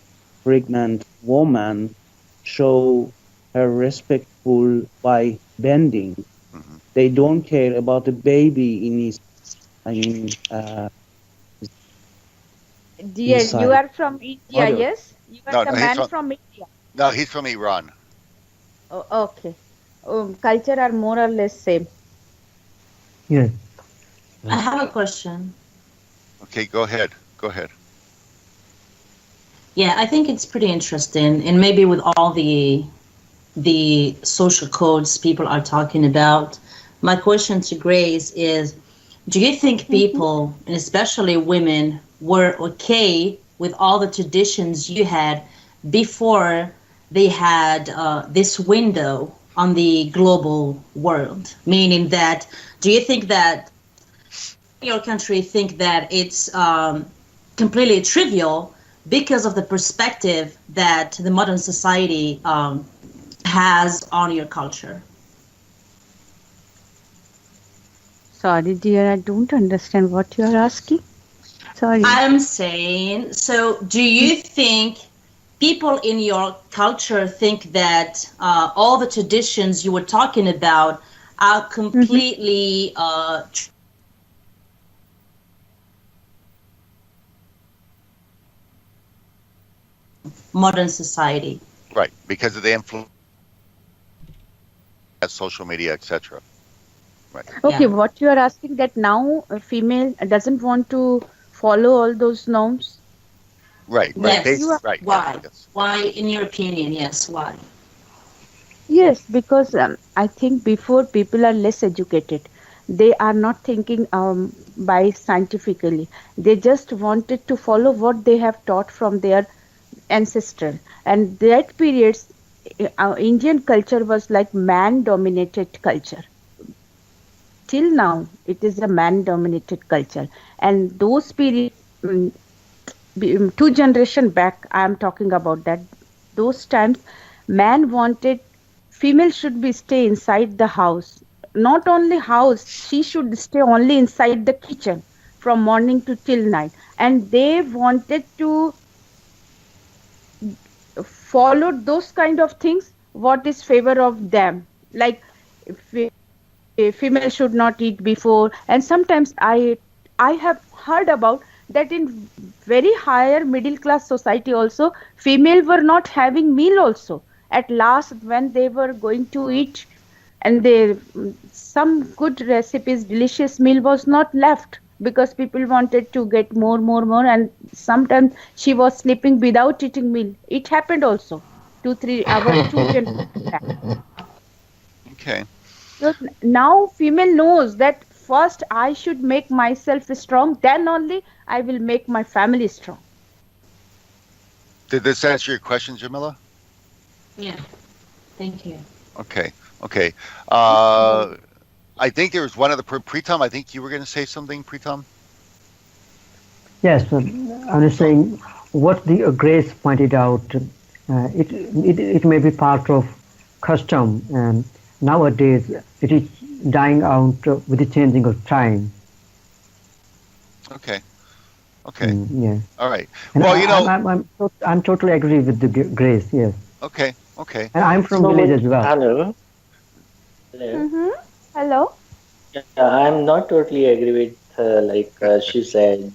pregnant woman show her respectful by bending. Hmm. They don't care about the baby in his, I mean, Dear, you inside are from India, mother. yes? You are No, the no, he's man from from India. no, he's from Iran. Oh, okay. Culture are more or less same. Yes. I have a question. Okay, go ahead. Go ahead. Yeah, I think it's pretty interesting, and maybe with all the social codes people are talking about, my question to Grace is, do you think people, and especially women, were okay with all the traditions you had before they had this window on the global world? Meaning that, do you think that your country think that it's completely trivial because of the perspective that the modern society has on your culture? Sorry, dear, I don't understand what you are asking. Sorry. I'm saying, so do you think people in your culture think that all the traditions you were talking about are completely modern society? Right, because of the influence of social media, etc. Right. Okay, Yeah. what you are asking that now a female doesn't want to follow all those norms? Right. Yes. You are Right. Why? Yes. Why, in your opinion? Yes. Why? Yes, because I think before people are less educated. They are not thinking by scientifically. They just wanted to follow what they have taught from their ancestral. And that periods, our Indian culture was like man-dominated culture. Till now, it is a man-dominated culture. And those period, mm, 2 generation back, I am talking about that. Those times, man wanted female should be stay inside the house. Not only house, she should stay only inside the kitchen from morning to till night. And they wanted to follow those kind of things. What is favor of them? Like female should not eat before. And sometimes I have heard about that in very higher middle class society also female were not having meal also at last when they were going to eat, and they some good recipes delicious meal was not left because people wanted to get more, and sometimes she was sleeping without eating meal. It happened also 2 3 hour 2 generation back. Okay. So now female knows that first I should make myself strong, then only I will make my family strong. Did this answer your question, Jamila? Yeah. Thank you. Okay. Okay. Uh, I think there was one other Pritam. I think you were going to say something, Pritam. Yes, I'm just saying what the Grace pointed out. It may be part of custom, and nowadays it is dying out with the changing of time. Okay. Okay. Yeah, All right. and Well, you know. I'm totally agree with the Grace. Yes, Okay. Okay. and I'm from So, village as well. hello. Hello. Mm-hmm. Hello. Yeah, I'm not totally agree with like she said,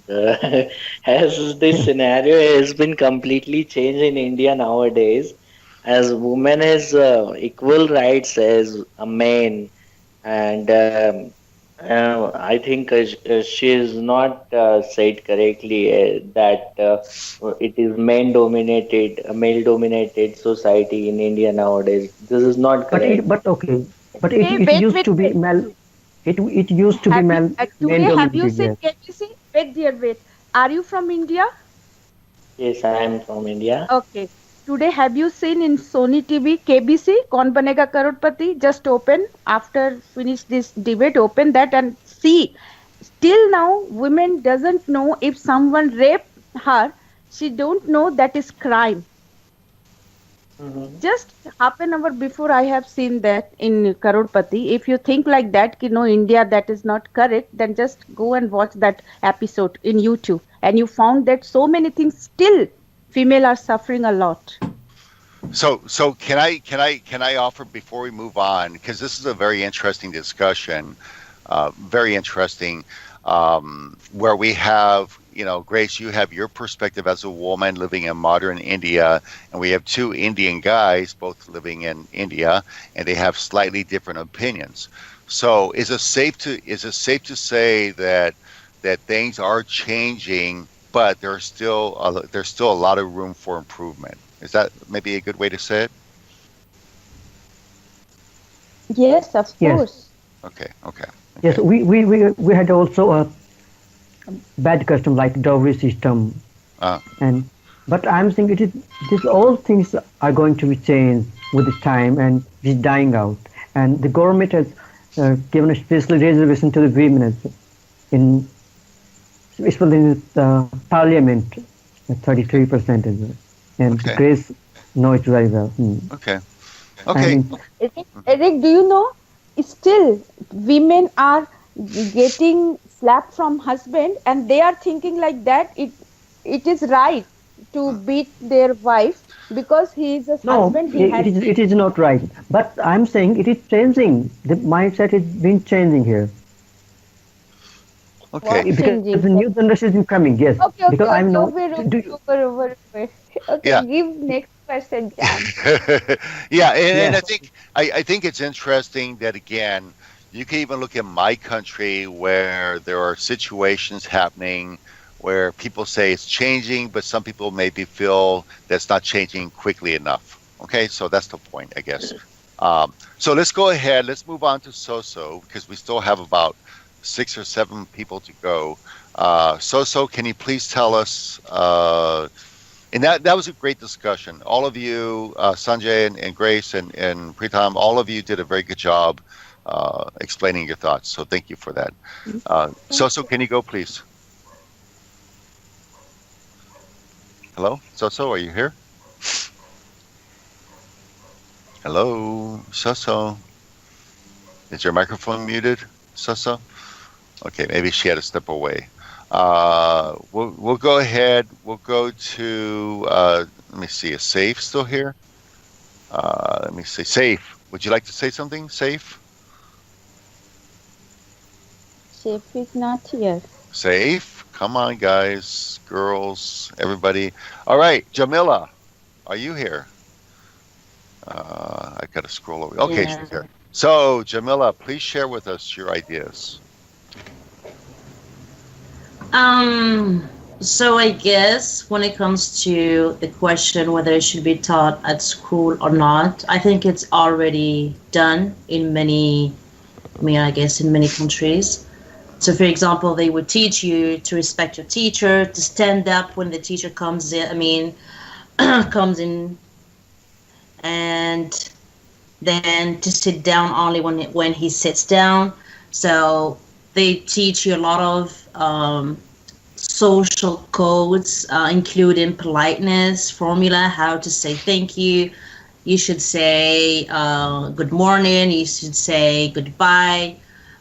as this scenario has been completely changed in India nowadays, as woman has equal rights as a man, and I think she is not said correctly that it is male dominated society in India nowadays. This is not correct. But okay, but Hey, it wait, used wait, to be wait. mal. It used to be Have you man today have you dominated. seen Yes. KBC? Wait, dear, wait. Are you from India? Yes, I am from India. Okay. Today, have you seen in Sony TV KBC Kaun Banega Crorepati? Just open after finish this debate. Open that and see. Still now, women doesn't know if someone rape her. She don't know that is crime. Mhm. Just half an hour before I have seen that in Karodpati. If you think like that, you know, India that is not correct, then just go and watch that episode in YouTube. And you found that so many things still female are suffering a lot. So can I offer before we move on, because this is a very interesting discussion, very interesting, where we have, Grace, you have your perspective as a woman living in modern India, and we have two Indian guys both living in India, and they have slightly different opinions. So is it safe to say that things are changing, but there's still a lot of room for improvement? Is that maybe a good way to say it? Yes, of Yes. course. Okay, okay, Yes. okay. We had also a bad custom like dowry system, Uh, and but I'm saying it is these all things are going to be changed with the time, and it is dying out. And the government has given a special reservation to the women in especially in the parliament, 33%, and okay, Grace know it very well. okay, okay. And Eric, do you know? Still, women are getting slapped from husband, and they are thinking like that. It is right to beat their wife because he is a no, husband. He has it is not right. But I'm saying it is changing. The mindset is been changing here Okay. what because the changing. new generation is coming. Yes, Okay, because okay, I okay. know. Over, Do you, over. Okay, Yeah. give next person chance. Yeah, and I yes, think I think it's interesting that again, you can even look at my country where there are situations happening where people say it's changing, but some people maybe feel that's not changing quickly enough. Okay, so that's the point, I guess. So let's go ahead. Let's move on to Soso because we still have about 6 or 7 people to go. Soso, can you please tell us? And that was a great discussion. All of you, Sanjay and Grace and Pritam, all of you did a very good job explaining your thoughts. So thank you for that. Soso, can you go, please? Hello, Soso, are you here? Hello, Soso. Is your microphone muted, Soso? Okay, maybe she had to step away. We'll go ahead. We'll go to let me see. Is Safe still here? Let me see. Safe. Would you like to say something? Safe. Safe is not here. Safe. Come on, guys, girls, everybody. All right, Jamila, are you here? I got to scroll over. Okay, Yeah. she's here. So, Jamila, please share with us your ideas. So I guess when it comes to the question whether it should be taught at school or not, I think it's already done in many, I guess in many countries. So for example, they would teach you to respect your teacher, to stand up when the teacher comes in, comes in, and then to sit down only when he sits down. So they teach you a lot of social codes, including politeness, formula, how to say thank you. You should say good morning. You should say goodbye.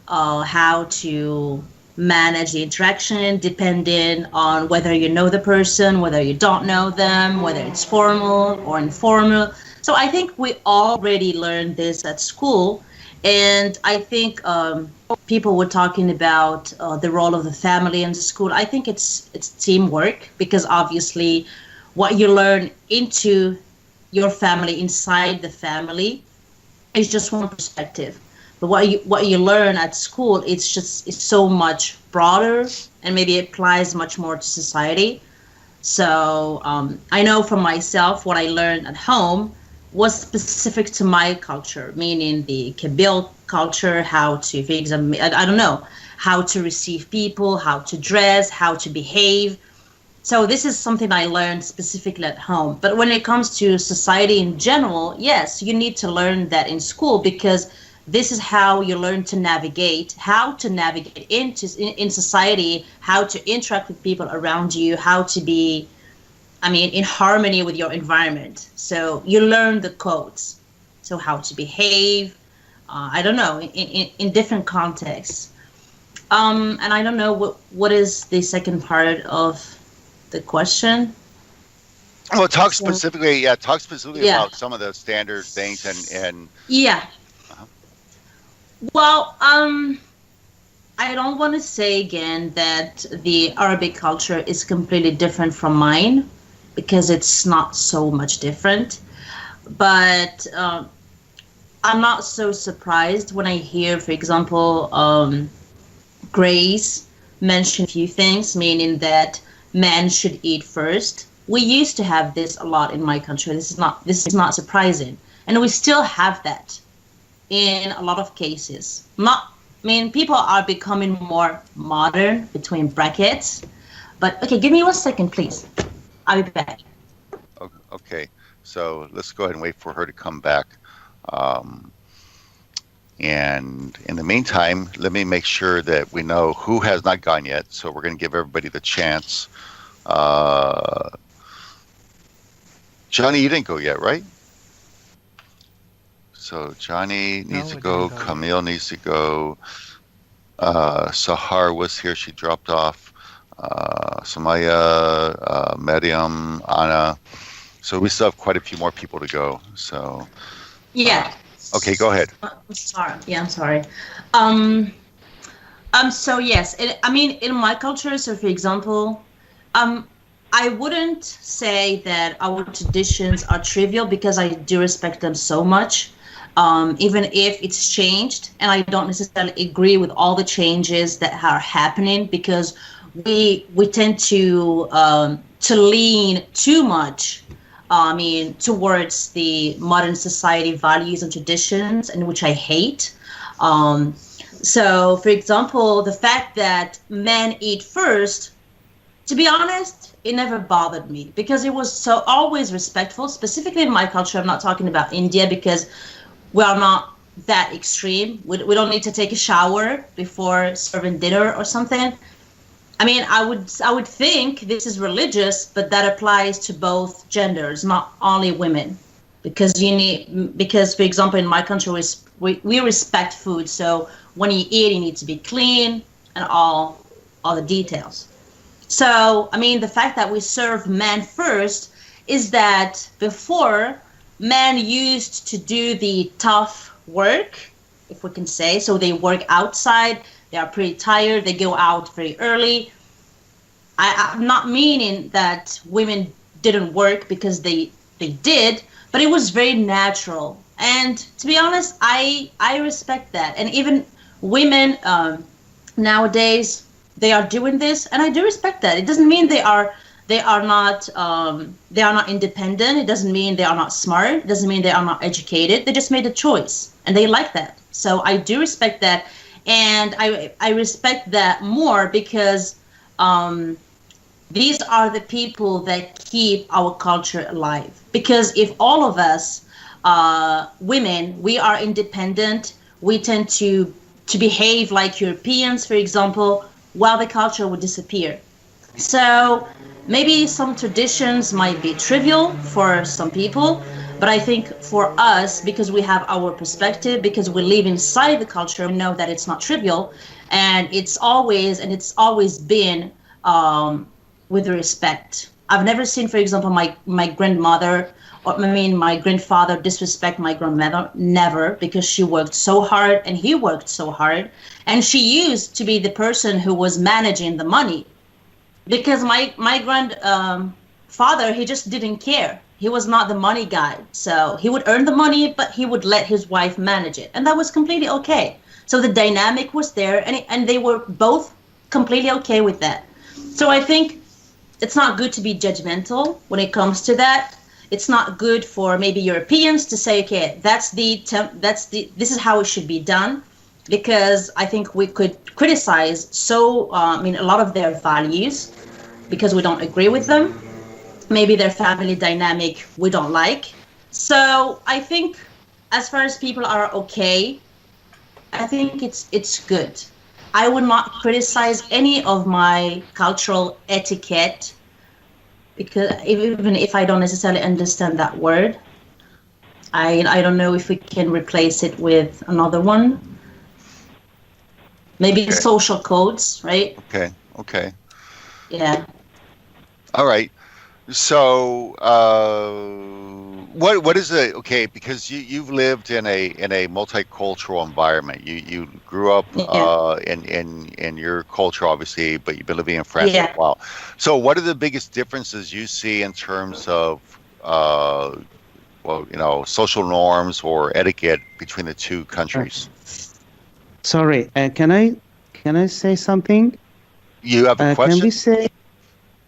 How to manage the interaction depending on whether you know the person, whether you don't know them, whether it's formal or informal. So I think we already learned this at school. And I think people were talking about the role of the family in the school. I think it's teamwork, because obviously what you learn into your family, inside the family, is just one perspective. But what you learn at school, it's so much broader, and maybe it applies much more to society. So I know for myself, what I learned at home was specific to my culture, meaning the Kabyle culture, how to, for example, I don't know, how to receive people, how to dress, how to behave. So this is something I learned specifically at home. But when it comes to society in general, yes, you need to learn that in school, because this is how you learn to navigate, how to navigate in society, how to interact with people around you, how to be, in harmony with your environment. So you learn the codes. So how to behave, I don't know, in different contexts. And I don't know what is the second part of the question. Well, talk specifically about some of the standard things and yeah. Well, I don't want to say again that the Arabic culture is completely different from mine, because it's not so much different. But I'm not so surprised when I hear, for example, Grace mention a few things, meaning that men should eat first. We used to have this a lot in my country. This is not surprising, and we still have that in a lot of cases. People are becoming more modern, between brackets. But okay, give me 1 second, please. I'll be back. Okay, so let's go ahead and wait for her to come back. And in the meantime, let me make sure that we know who has not gone yet. So we're going to give everybody the chance. Johnny, you didn't go yet, right? So Johnny needs to go. Camille needs to go. Sahar was here. She dropped off. Samaya, Mariam, Anna. So we still have quite a few more people to go. So yeah. Okay, go ahead. I'm sorry. Yeah, I'm sorry. So yes, in my culture, so for example, I wouldn't say that our traditions are trivial, because I do respect them so much. Even if it's changed, and I don't necessarily agree with all the changes that are happening, because we tend to lean too much towards the modern society values and traditions, and which I hate. Um, so, for example, the fact that men eat first, to be honest, it never bothered me because it was so always respectful, specifically in my culture. I'm not talking about India because we are not that extreme. We don't need to take a shower before serving dinner or something. I would think this is religious, but that applies to both genders, not only women, because for example in my country we respect food, so when you eat you need to be clean and all the details. So the fact that we serve men first is that before men used to do the tough work, if we can say so. They work outside, they are pretty tired, they go out very early. I'm not meaning that women didn't work, because they did, but it was very natural. And to be honest, I respect that. And even women nowadays, they are doing this, and I do respect that. It doesn't mean they are not independent. It doesn't mean they are not smart. It doesn't mean they are not educated. They just made a choice, and they like that. So I do respect that, and I respect that more because these are the people that keep our culture alive. Because if all of us women, we are independent, we tend to behave like Europeans, for example, well, the culture would disappear. So maybe some traditions might be trivial for some people, but I think for us, because we have our perspective, because we live inside the culture, we know that it's not trivial, and it's always been with respect. I've never seen, for example, my grandmother my grandfather disrespect my grandmother, never, because she worked so hard and he worked so hard, and she used to be the person who was managing the money, because my grandfather, he just didn't care. He was not the money guy, so he would earn the money, but he would let his wife manage it, and that was completely okay. So the dynamic was there, and they were both completely okay with that. So I think it's not good to be judgmental when it comes to that. It's not good for maybe Europeans to say, okay, this is how it should be done, because I think we could criticize a lot of their values because we don't agree with them. Maybe their family dynamic we don't like. So I think as far as people are okay, I think it's good. I would not criticize any of my cultural etiquette, because even if I don't necessarily understand that word, I don't know if we can replace it with another one. Maybe Okay. social codes, right? Okay. Yeah. All right. So, what is it? Okay, because you've lived in a multicultural environment. You grew up Yeah. in your culture, obviously, but you've been living in France for a Yeah. while. So, what are the biggest differences you see in terms of social norms or etiquette between the two countries? Sorry, can I say something? You have a Can question? we say?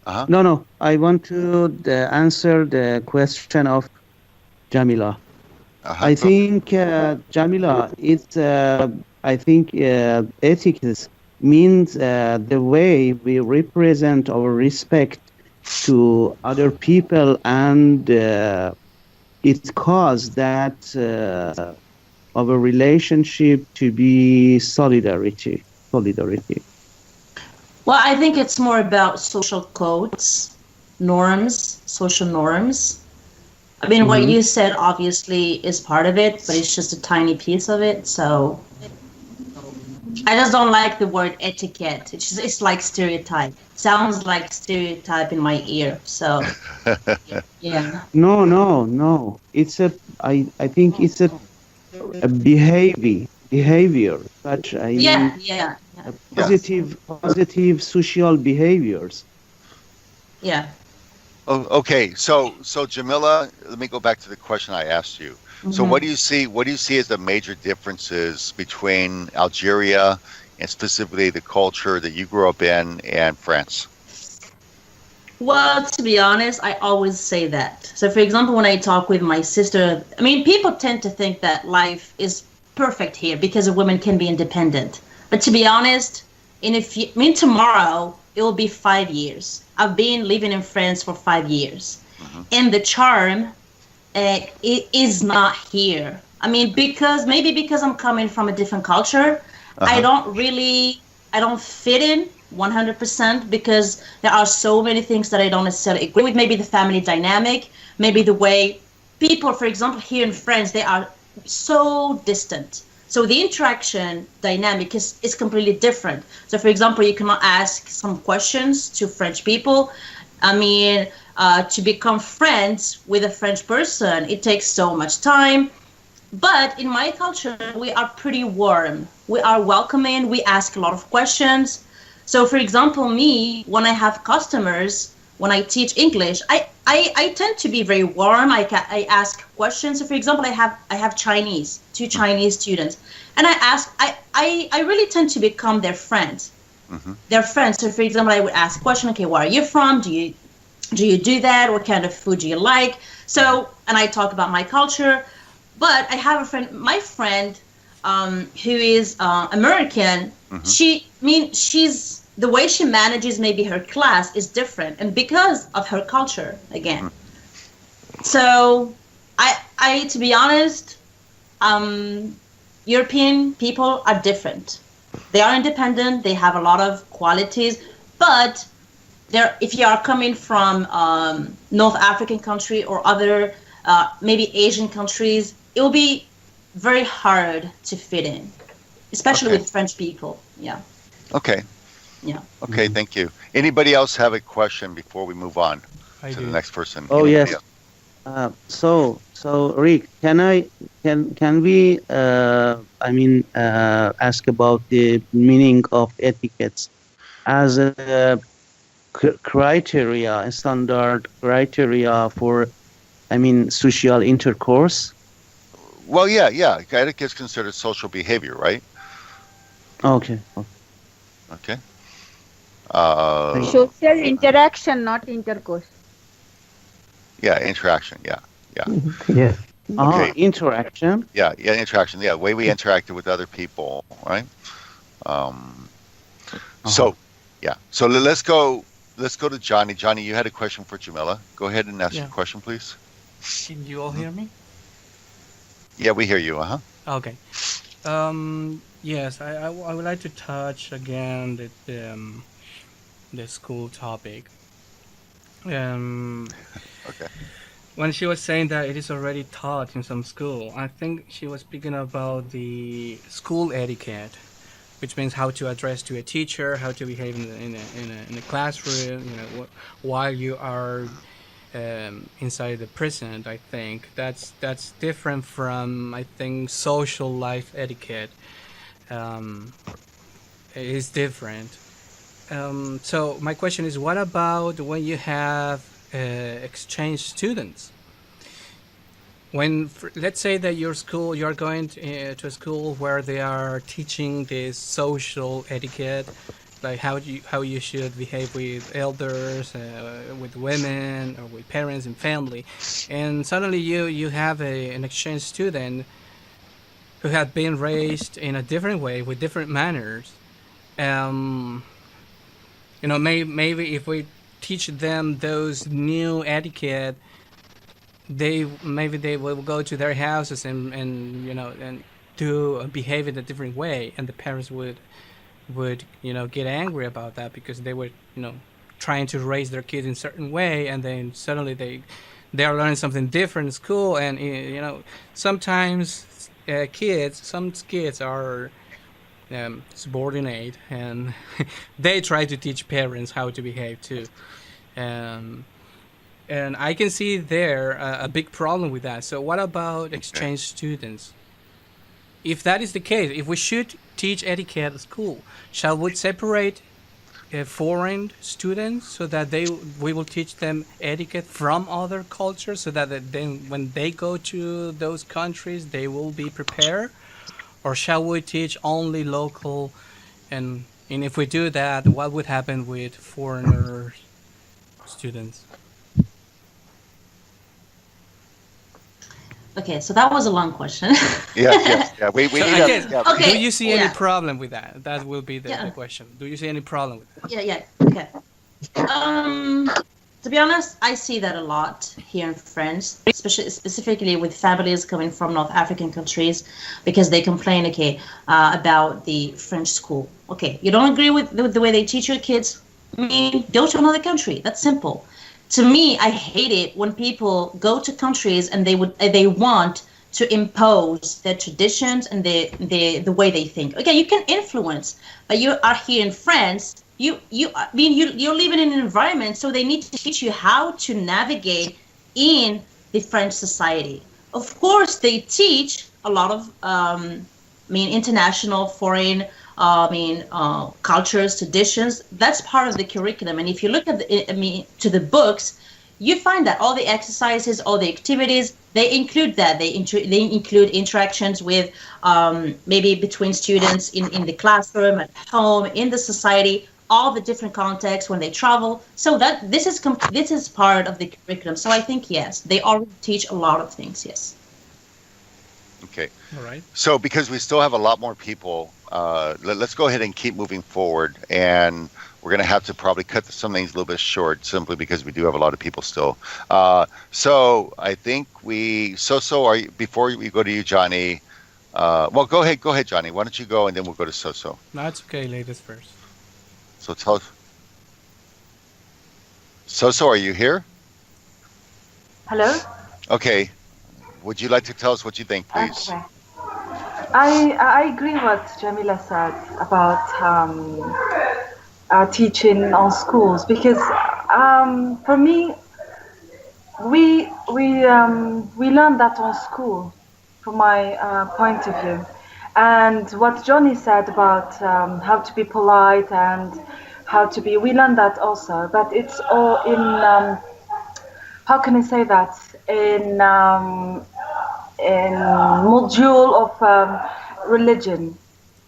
Uh-huh. No. I want to answer the question of Jamila. Uh-huh. I think Jamila, I think etiquette means the way we represent our respect to other people, and it causes that our relationship to be solidarity. Well, I think it's more about social codes, norms, social norms. I mean, what you said obviously is part of it, but it's just a tiny piece of it. So I just don't like the word etiquette. It's like stereotype. Sounds like stereotype in my ear. So yeah. No. I think it's a behavior, such I mean Yeah. positive social behaviors. Yeah. Oh, okay. So Jamila, let me go back to the question I asked you. So what do you see as the major differences between Algeria and specifically the culture that you grew up in and France? Well, to be honest, I always say that. So, for example, when I talk with my sister, I mean, people tend to think that life is perfect here because a woman can be independent. But to be honest, I mean, tomorrow it will be 5 years. I've been living in France for 5 years, Hmm. and the charm, it is not here. I mean, maybe because I'm coming from a different culture, I Uh-huh. don't really, I don't fit in 100% because there are so many things that I don't necessarily agree with. Maybe the family dynamic, maybe the way people, for example, here in France, they are so distant. So the interaction dynamic is completely different. So, for example, you cannot ask some questions to French people. I mean, to become friends with a French person, it takes so much time. But in my culture, we are pretty warm. We are welcoming. We ask a lot of questions. So, for example, me, when I have customers, when I teach English, I tend to be very warm. I ask questions. So, for example, I have two Chinese students, and I really tend to become their friend. Hmm. Their friends. So, for example, I would ask a question. Okay, where are you from? Do you do that? What kind of food do you like? So, and I talk about my culture. But I have a friend, my friend, who is American. Hmm. She's the way she manages maybe her class is different, and because of her culture again. So, to be honest, um, European people are different. They are independent. They have a lot of qualities, but if you are coming from North African country or other maybe Asian countries, it will be very hard to fit in, especially Okay. with French people. Yeah, Okay. yeah. Okay. Thank you. Anybody else have a question before we move on I to the do. next person? Oh Anybody yes. else? So Rick, can we I mean ask about the meaning of etiquettes as a criteria, a standard criteria for, I mean, social intercourse? Well, yeah, yeah. Etiquette is considered social behavior, right? Okay. Okay. Thank you. Social interaction, not intercourse. Yeah, interaction. Yeah, yeah. Yes. Okay. Interaction. Yeah, yeah, interaction. Yeah, way we interacted with other people, right? Um, Uh-huh. so, yeah. So let's go. Let's go to Johnny. Johnny, you had a question for Jamila. Go ahead and ask your Yeah. question, please. Can you all Mhm. hear me? Yeah, we hear you. Uh huh. Okay. Yes, I would like to touch again the school topic. Um, Okay. when she was saying that it is already taught in some school, I think she was speaking about the school etiquette, which means how to address to a teacher, how to behave in a classroom, while you are inside the prison. I think that's different from, I think, social life etiquette. Um, is different. So my question is, what about when you have exchange students? Let's say that you're going to a school where they are teaching this social etiquette, like how you should behave with elders, with women, or with parents and family, and suddenly you have an exchange student who had been raised in a different way with different manners. Um, maybe if we teach them those new etiquette, they will go to their houses and do behave in a different way, and the parents would get angry about that because they were trying to raise their kids in a certain way, and then suddenly they are learning something different in school, and sometimes some kids are subordinate, and they try to teach parents how to behave too. Um, and I can see there a big problem with that. So, what about Okay. exchange students? If that is the case, if we should teach etiquette at school, shall we separate foreign students so that we will teach them etiquette from other cultures, so that then when they go to those countries they will be prepared, or shall we teach only local? And if we do that, what would happen with foreigners? students? Okay, so that was a long question. Yes. Yeah. We So need I a. guess, Yeah. Okay. do you see any Yeah. problem with that? That will be the Yeah. question. Do you see any problem with that? Yeah. Okay. To be honest, I see that a lot here in France, especially specifically with families coming from North African countries, because they complain, okay, about the French school. Okay, you don't agree with the way they teach your kids? I mean, go to another country. That's simple. To me, I hate it when people go to countries and they want to impose their traditions and the way they think. Okay, you can influence, but you are here in France. You're living in an environment, so they need to teach you how to navigate in the French society. Of course, they teach a lot of international, foreign, cultures, traditions. That's part of the curriculum. And if you look at to the books, you find that all the exercises, all the activities, they include that. They include interactions with maybe between students in the classroom, at home, in the society, all the different contexts when they travel. So that this is part of the curriculum. So I think yes, they already teach a lot of things. Yes. Okay. All right. So because we still have a lot more people, let's go ahead and keep moving forward. And we're going to have to probably cut some things a little bit short simply because we do have a lot of people still. So I think are you, before we go to you, Johnny, well, go ahead, Johnny. Why don't you go and then we'll go to Soso. No, it's okay. Ladies first. So tell us. Soso, are you here? Hello? Okay. Would you like to tell us what you think, please? Okay. I agree what Jamila said about teaching on schools, because for me, we learn that on school, from my point of view. And what Johnny said about how to be polite and we learn that also, but it's all in, how can I say that, in module of religion.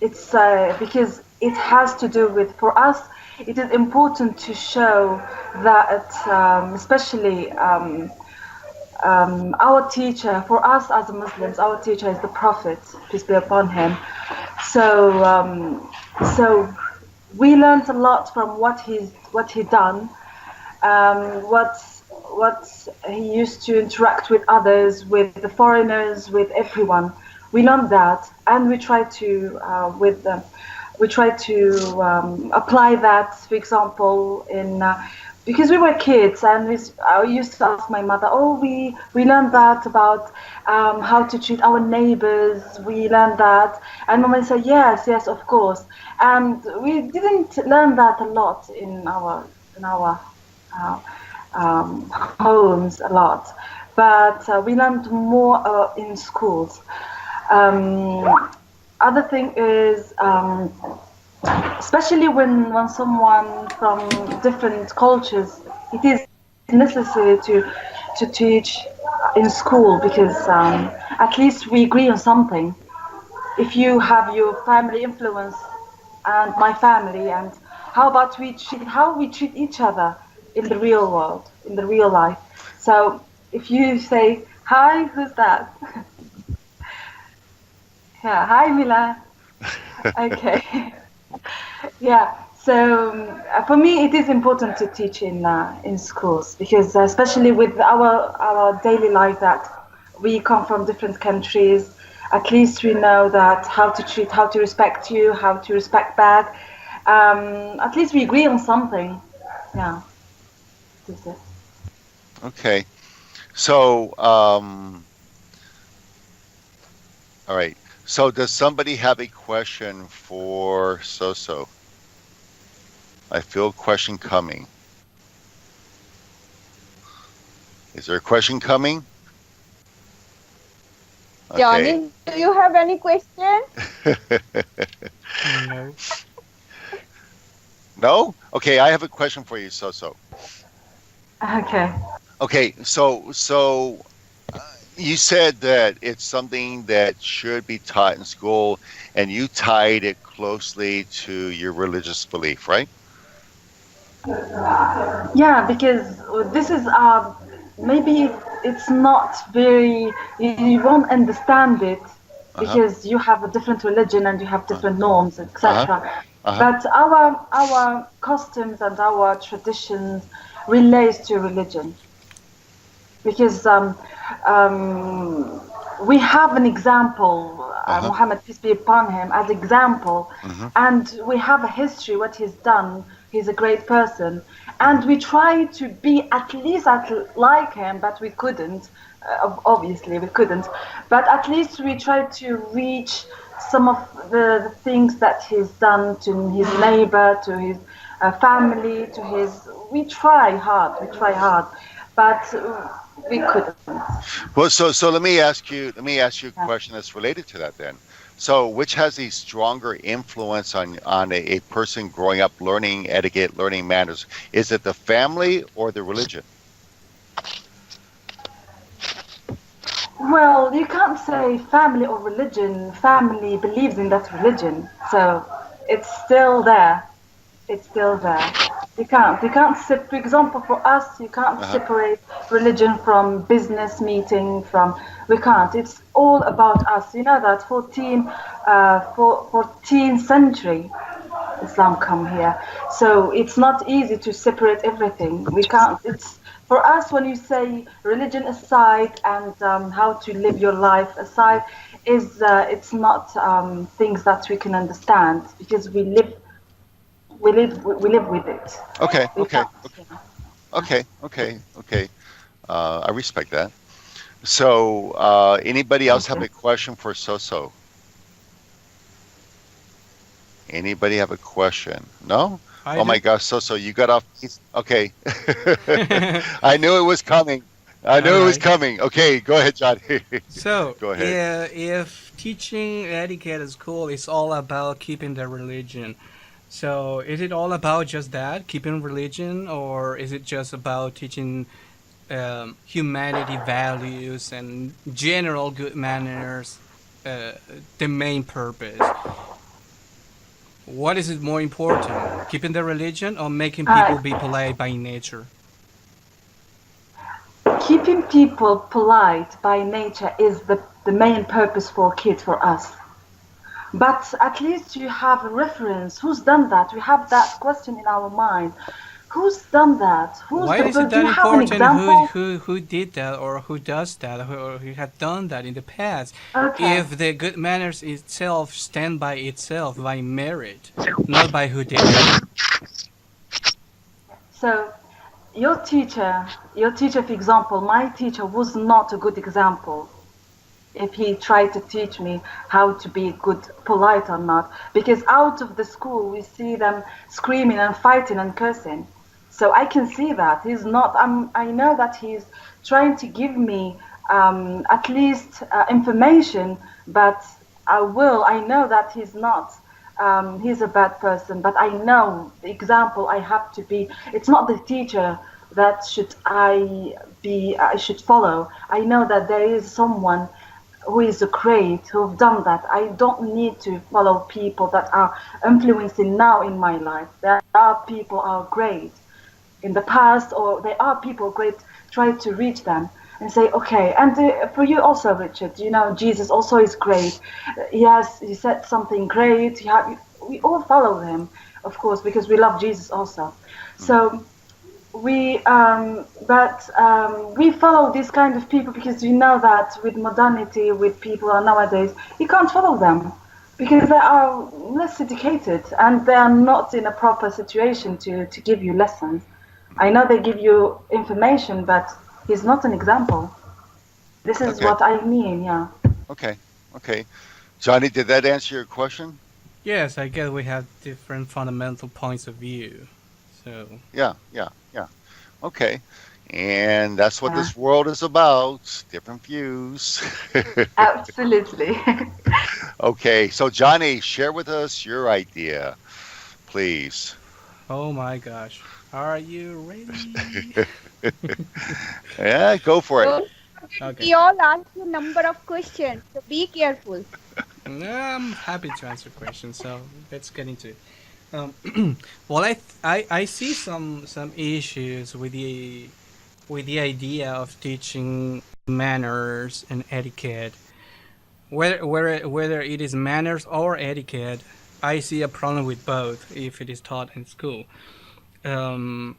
It's because it has to do with, for us, it is important to show that, especially our teacher, for us as Muslims, our teacher is the Prophet, peace be upon him. So we learned a lot from what he done, what he used to interact with others, with the foreigners, with everyone. We learned that, and we try to apply that. For example, in because we were kids, and I used to ask my mother, "Oh, we learned that about how to treat our neighbors. We learned that," and Mama would say, "Yes, of course." And we didn't learn that a lot in our homes a lot, but we learned more in schools. Other thing is, especially when someone from different cultures, it is necessary to teach in school, because at least we agree on something. If you have your family influence and my family, and how about how we treat each other in the real world, in the real life. So if you say, "Hi, who's that?" Yeah, "Hi, Mila." Okay. Yeah. So for me, it is important to teach in schools, because especially with our daily life, that we come from different countries. At least we know that how to respect you, how to respect back. At least we agree on something. Yeah. That's it. Okay. So, all right. So, does somebody have a question for Soso? I feel a question coming. Is there a question coming? Okay. Johnny, do you have any question? No. No? Okay, I have a question for you, Soso. Okay. Okay, so you said that it's something that should be taught in school, and you tied it closely to your religious belief, right? Yeah, because this is maybe it's not very, you won't understand it Uh-huh. because you have a different religion and you have Uh-huh. different norms, Uh-huh. etc. Uh-huh. But our customs and our traditions relates to religion because we have an example, Uh-huh. Muhammad, peace be upon him, as example, Mm-hmm. and we have a history, what he's done. He's a great person, Mm-hmm. and we try to be at least like him, but we couldn't. Obviously, we couldn't, but at least we tried to reach some of the things that he's done to his neighbor, to his family, to his. We try hard. We try hard, but we couldn't. Well, so let me ask you a question that's related to that then. So, which has a stronger influence on a person growing up learning etiquette, learning manners? Is it the family or the religion? Well, you can't say family or religion. Family believes in that religion, so it's still there. It's still there. You can't for example, for us, you can't Uh-huh. separate religion from business meeting from, we can't. It's all about us. You know that 14th century Islam come here. So it's not easy to separate everything. We can't. It's for us when you say religion aside and how to live your life aside, is it's not things that we can understand because we live with it. Okay, We okay, can't. okay. I respect that. So, anybody else Thank have you. a question for Soso? Anybody have a question? No? I Oh my do. gosh, Soso, you got off. Okay. I knew it was coming. I All knew it was right. coming. Okay, go ahead, Johnny. So, Go ahead. if teaching etiquette at school is all about keeping the religion, so is it all about just that, keeping religion, or is it just about teaching humanity values and general good manners, uh, the main purpose? What is it more important, keeping the religion or making Uh, people be polite by nature? Keeping people polite by nature is the main purpose for kids, for us. But at least you have a reference. Who's done that? We have that question in our mind. Who's done that? Who's Why the is it Do that you have an important example? who did that or who does that or who had done that in the past Okay. if the good manners itself stand by itself by merit, not by who did it? So your teacher, for example, my teacher was not a good example if he tried to teach me how to be good, polite or not. Because out of the school, we see them screaming and fighting and cursing. So I can see that he's not. I know that he's trying to give me at least information, but I know that he's not. He's a bad person, but I know the example I have to be. It's not the teacher that I should follow. I know that there is someone who is great, who've done that. I don't need to follow people that are influencing now in my life. There are people are great in the past, or there are people great. Try to reach them and say, okay. And for you also, Richard, Jesus also is great. He said something great. We all follow him, of course, because we love Jesus also. So we follow these kind of people because you know that with modernity, with people nowadays, you can't follow them because they are less educated and they are not in a proper situation to give you lessons. I know they give you information, but he's not an example. This is Okay, what I mean, yeah. okay, okay. Johnny, did that answer your question? Yes, I guess we have different fundamental points of view. So, Yeah, yeah, yeah. Okay. And that's what Yeah, this world is about, different views. absolutely. Okay, so Johnny, share with us your idea, please. oh my gosh. Are you ready? Yeah, go for it. Don't forget, Okay. we all ask you number of questions, so be careful. I'm happy to answer questions, so let's get into it. Um, well, I see some issues with the idea of teaching manners and etiquette. Whether it is manners or etiquette, I see a problem with both if it is taught in school. Um,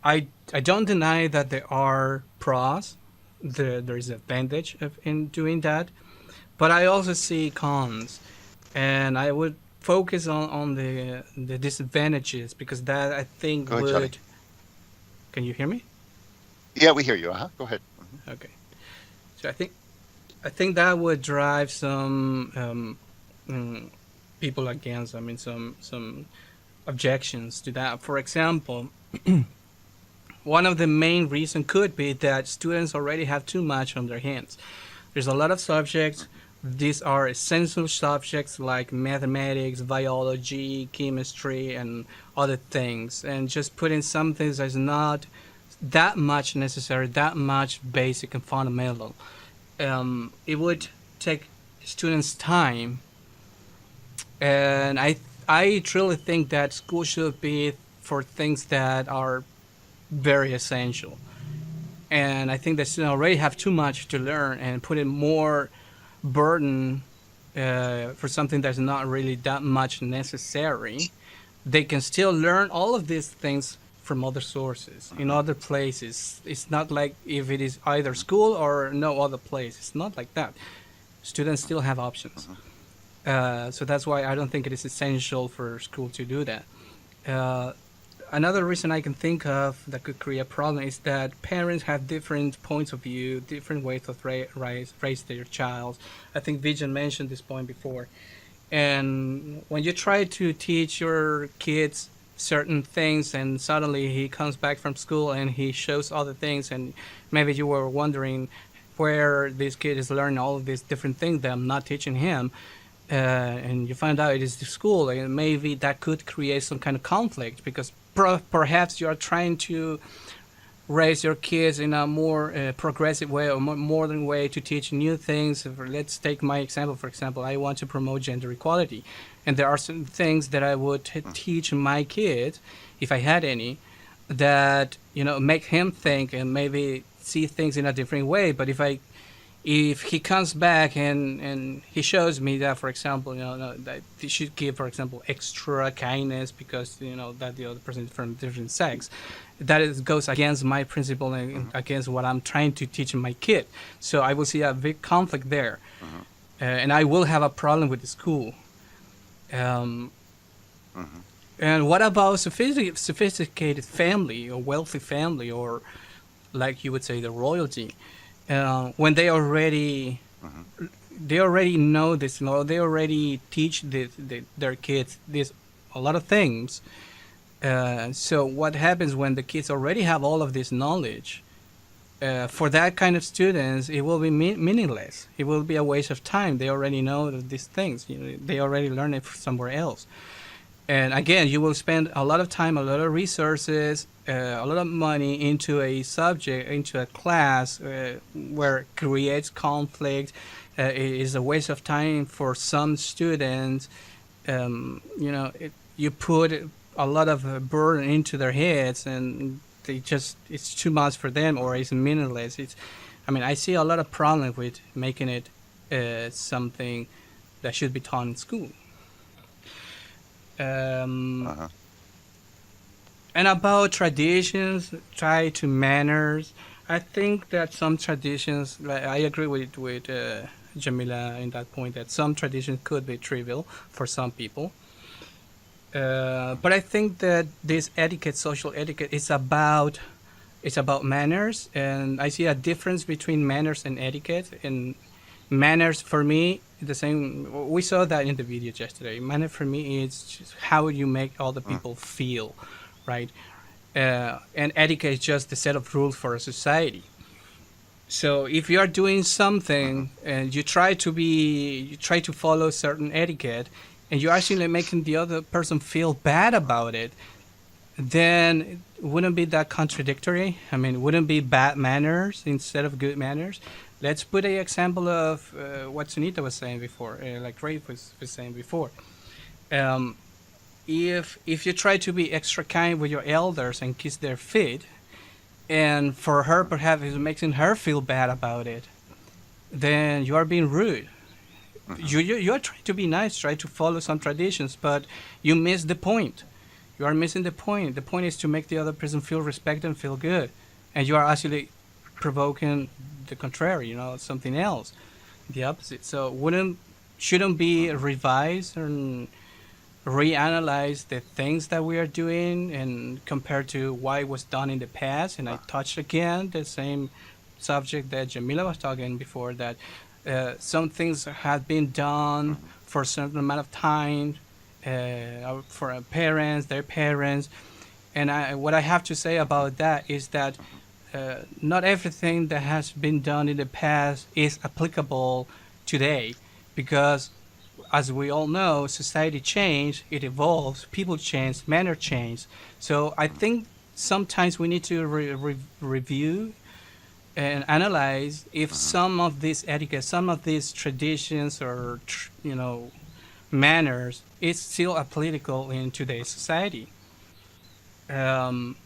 I don't deny that there are pros. There is advantage of in doing that, but I also see cons, and I would focus on the disadvantages because that I think Go ahead, Johnny. would. Can you hear me? Yeah, we hear you. Go ahead. Okay. So I think that would drive some people against. I mean, some objections to that. For example, one of the main reasons could be that students already have too much on their hands. There's a lot of subjects. These are essential subjects like mathematics, biology, chemistry, and other things. And just putting something that's not that much necessary, that much basic and fundamental, it would take students time. And I truly think that school should be for things that are very essential. And I think that students already have too much to learn and putting more burden for something that's not really that much necessary. They can still learn all of these things from other sources in other places. It's not like if it is either school or no other place. It's not like that. Students still have options. So that's why I don't think it is essential for school to do that. Uh, Another reason I can think of that could create a problem is that parents have different points of view, different ways of raise their child. I think Vijan mentioned this point before. And when you try to teach your kids certain things and suddenly he comes back from school and he shows other things and maybe you were wondering where this kid is learning all of these different things that I'm not teaching him, and you find out it is the school, and maybe that could create some kind of conflict because perhaps you are trying to raise your kids in a more progressive way or more modern way to teach new things. Let's take my example. For example, I want to promote gender equality, and there are some things that I would teach my kids, if I had any, that make him think and maybe see things in a different way. But if he comes back and he shows me that, for example, that he should give, for example, extra kindness because that the other person is from different sex, goes against my principle and against what I'm trying to teach my kid. So I will see a big conflict there, and I will have a problem with the school. And what about sophisticated family or wealthy family or, like you would say, the royalty? When they already know this, they already teach their kids a lot of things. So what happens when the kids already have all of this knowledge? For that kind of students, it will be meaningless. It will be a waste of time. They already know these things. They already learn it somewhere else. And again, you will spend a lot of time, a lot of resources, a lot of money into a subject, into a class where it creates conflict. It is a waste of time for some students. You put a lot of burden into their heads, and it's too much for them, or it's meaningless. I see a lot of problems with making it something that should be taught in school. And about traditions, try to manners. I think that some traditions, like I agree with Jamila in that point, that some traditions could be trivial for some people. But I think that this etiquette, social etiquette, it's about manners, and I see a difference between manners and etiquette. And manners for me, the same. We saw that in the video yesterday. Manner for me is just how you make other people feel, right? And etiquette is just the set of rules for a society. So if you are doing something and you try to follow certain etiquette, and you're actually making the other person feel bad about it, then it wouldn't be that contradictory. It wouldn't be bad manners instead of good manners. Let's put an example of what Sunita was saying before, like Ray was saying before. if you try to be extra kind with your elders and kiss their feet, and for her perhaps it's making her feel bad about it, then you are being rude. You are trying to be nice, try to follow some traditions, but you miss the point. You are missing the point. The point is to make the other person feel respected and feel good, and you are actually provoking the contrary. Something else, the opposite. So wouldn't shouldn't be revised and reanalyze the things that we are doing and compared to why it was done in the past. And I touched again the same subject that Jamila was talking before, that some things had been done for a certain amount of time for our parents, their parents. And what I have to say about that is that not everything that has been done in the past is applicable today, because as we all know, society change, it evolves, people change, manner change. So I think sometimes we need to review and analyze if some of this etiquette, some of these traditions or manners is still applicable in today's society. Um,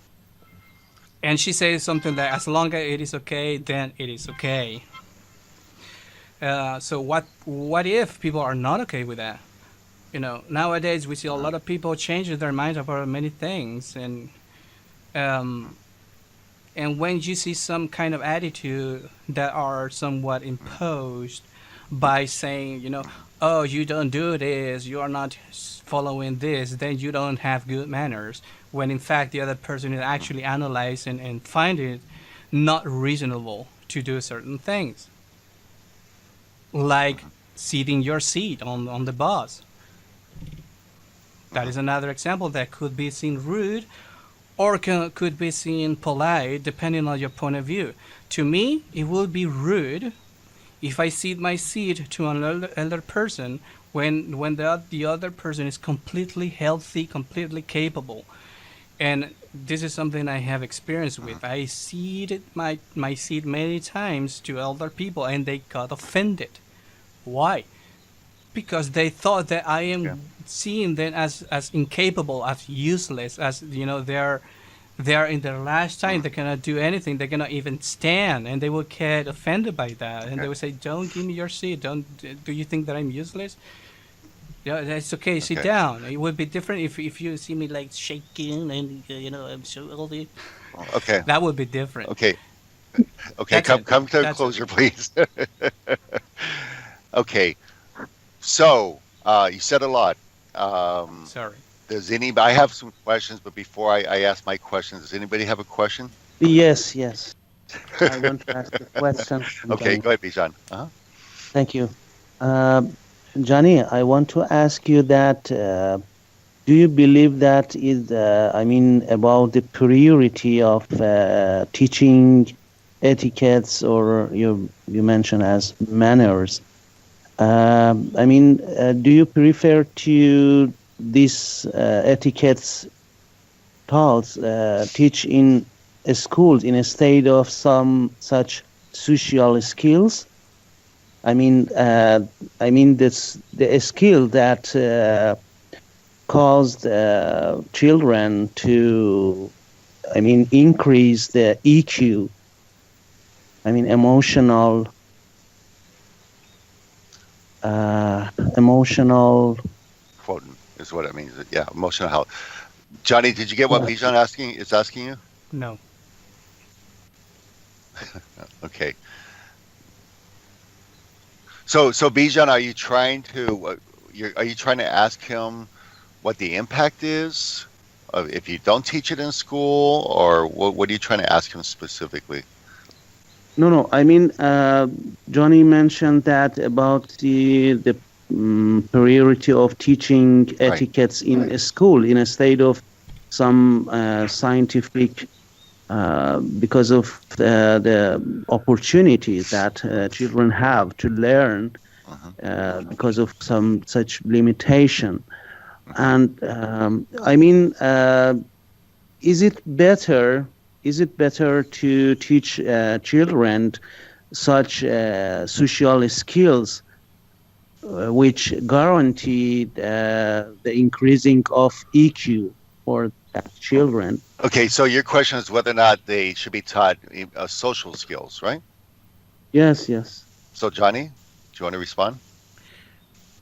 and she says something that as long as it is okay, then it is okay. So what if people are not okay with that? Nowadays we see a lot of people changing their minds about many things, um, and when you see some kind of attitude that are somewhat imposed by saying, oh, you don't do this, you are not following this, then you don't have good manners. When in fact the other person is actually analyzing and find it not reasonable to do certain things, like seating your seat on the bus. That is another example that could be seen rude or could be seen polite, depending on your point of view. To me, it would be rude if I cede my seat to an elder person when the other person is completely healthy, completely capable. And this is something I have experience with. I ceded my seat many times to elder people, and they got offended. Why? Because they thought that I am seeing them as incapable, as useless, as they are in their last time. They cannot do anything. They cannot even stand, and they will get offended by that. And they will say, "Don't give me your seat. Don't. Do you think that I'm useless? Yeah, that's okay. Sit down." It would be different if you see me like shaking and I'm so old. Okay. That would be different. Okay. That's Come to a closure, please. Okay. So you said a lot. Sorry. Does anybody? I have some questions, but before I ask my questions, does anybody have a question? Yes. I want to ask a question. Okay, go ahead, Bijan. Thank you. Johnny, I want to ask you that do you believe that is, about the priority of teaching etiquettes, or you mentioned as manners? Do you prefer to these etiquettes taught teach in schools instead of some such social skills? The skill that caused children to, increase the EQ, emotional Quoting is what it means. Yeah, emotional health. Johnny, did you get what Bijan is asking you? No. Okay. So Bijan, are you trying to ask him what the impact is if you don't teach it in school, or what are you trying to ask him specifically? No. Johnny mentioned that about the priority of teaching etiquettes in a school in a state of some scientific, because of the opportunities that children have to learn because of some such limitation. And is it better to teach children such social skills which guaranteed the increasing of EQ for children. Okay, so your question is whether or not they should be taught social skills, right? Yes, yes. So, Johnny, do you want to respond?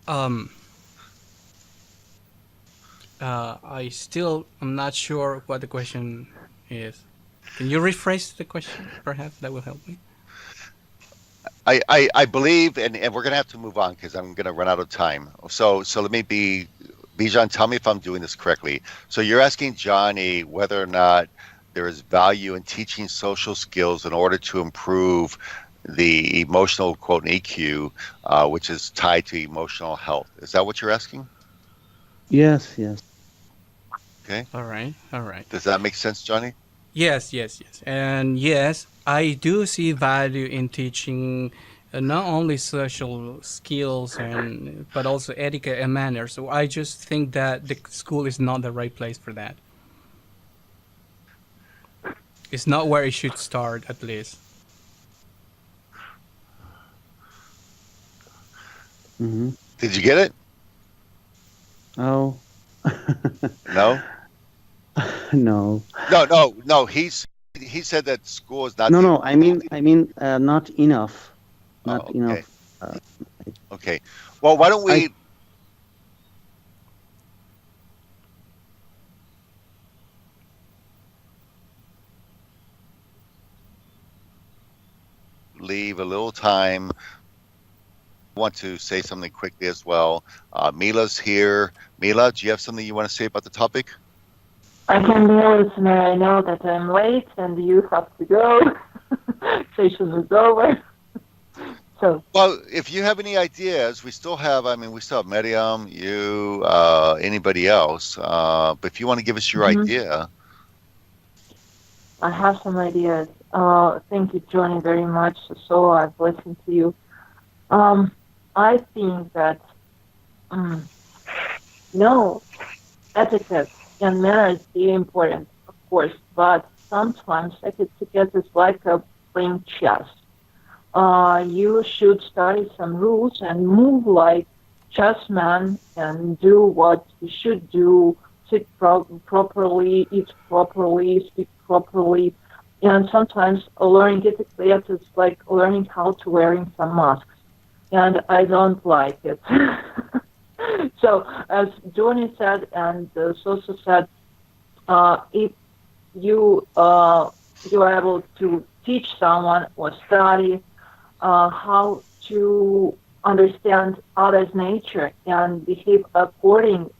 Um, I'm not sure what the question is. Can you rephrase the question? Perhaps that will help me. I believe, and we're going to have to move on because I'm going to run out of time. So let me Bijan, tell me if I'm doing this correctly. So you're asking Johnny whether or not there is value in teaching social skills in order to improve the emotional quote EQ, which is tied to emotional health. Is that what you're asking? Yes, yes. Okay. All right. Does that make sense, Johnny? Yes. And yes, I do see value in teaching not only social skills but also etiquette and manners. So I just think that the school is not the right place for that. It's not where it should start, at least. Mm-hmm. Did you get it? Oh. No. No. He said that school is not. No. I mean, not enough. Not enough. Okay. Well, why don't we? Leave a little time. I want to say something quickly as well. Mila's here. Mila, do you have something you want to say about the topic? I can be a listener. I know that I'm late and you have to go. Session is over. So. Well, if you have any ideas, we still have Miriam, you, anybody else. But if you want to give us your idea. I have some ideas. Thank you, Johnny, very much. So I've listened to you. I think that, etiquette and manners is very important, of course, but sometimes etiquette is like playing chess. You should study some rules and move like chessman and do what you should do, sit properly, eat properly, speak properly. And sometimes learning etiquette is like learning how to wearing some masks. And I don't like it. So, as Johnny said, and Sosa said, if you are able to teach someone or study how to understand others' nature and behave according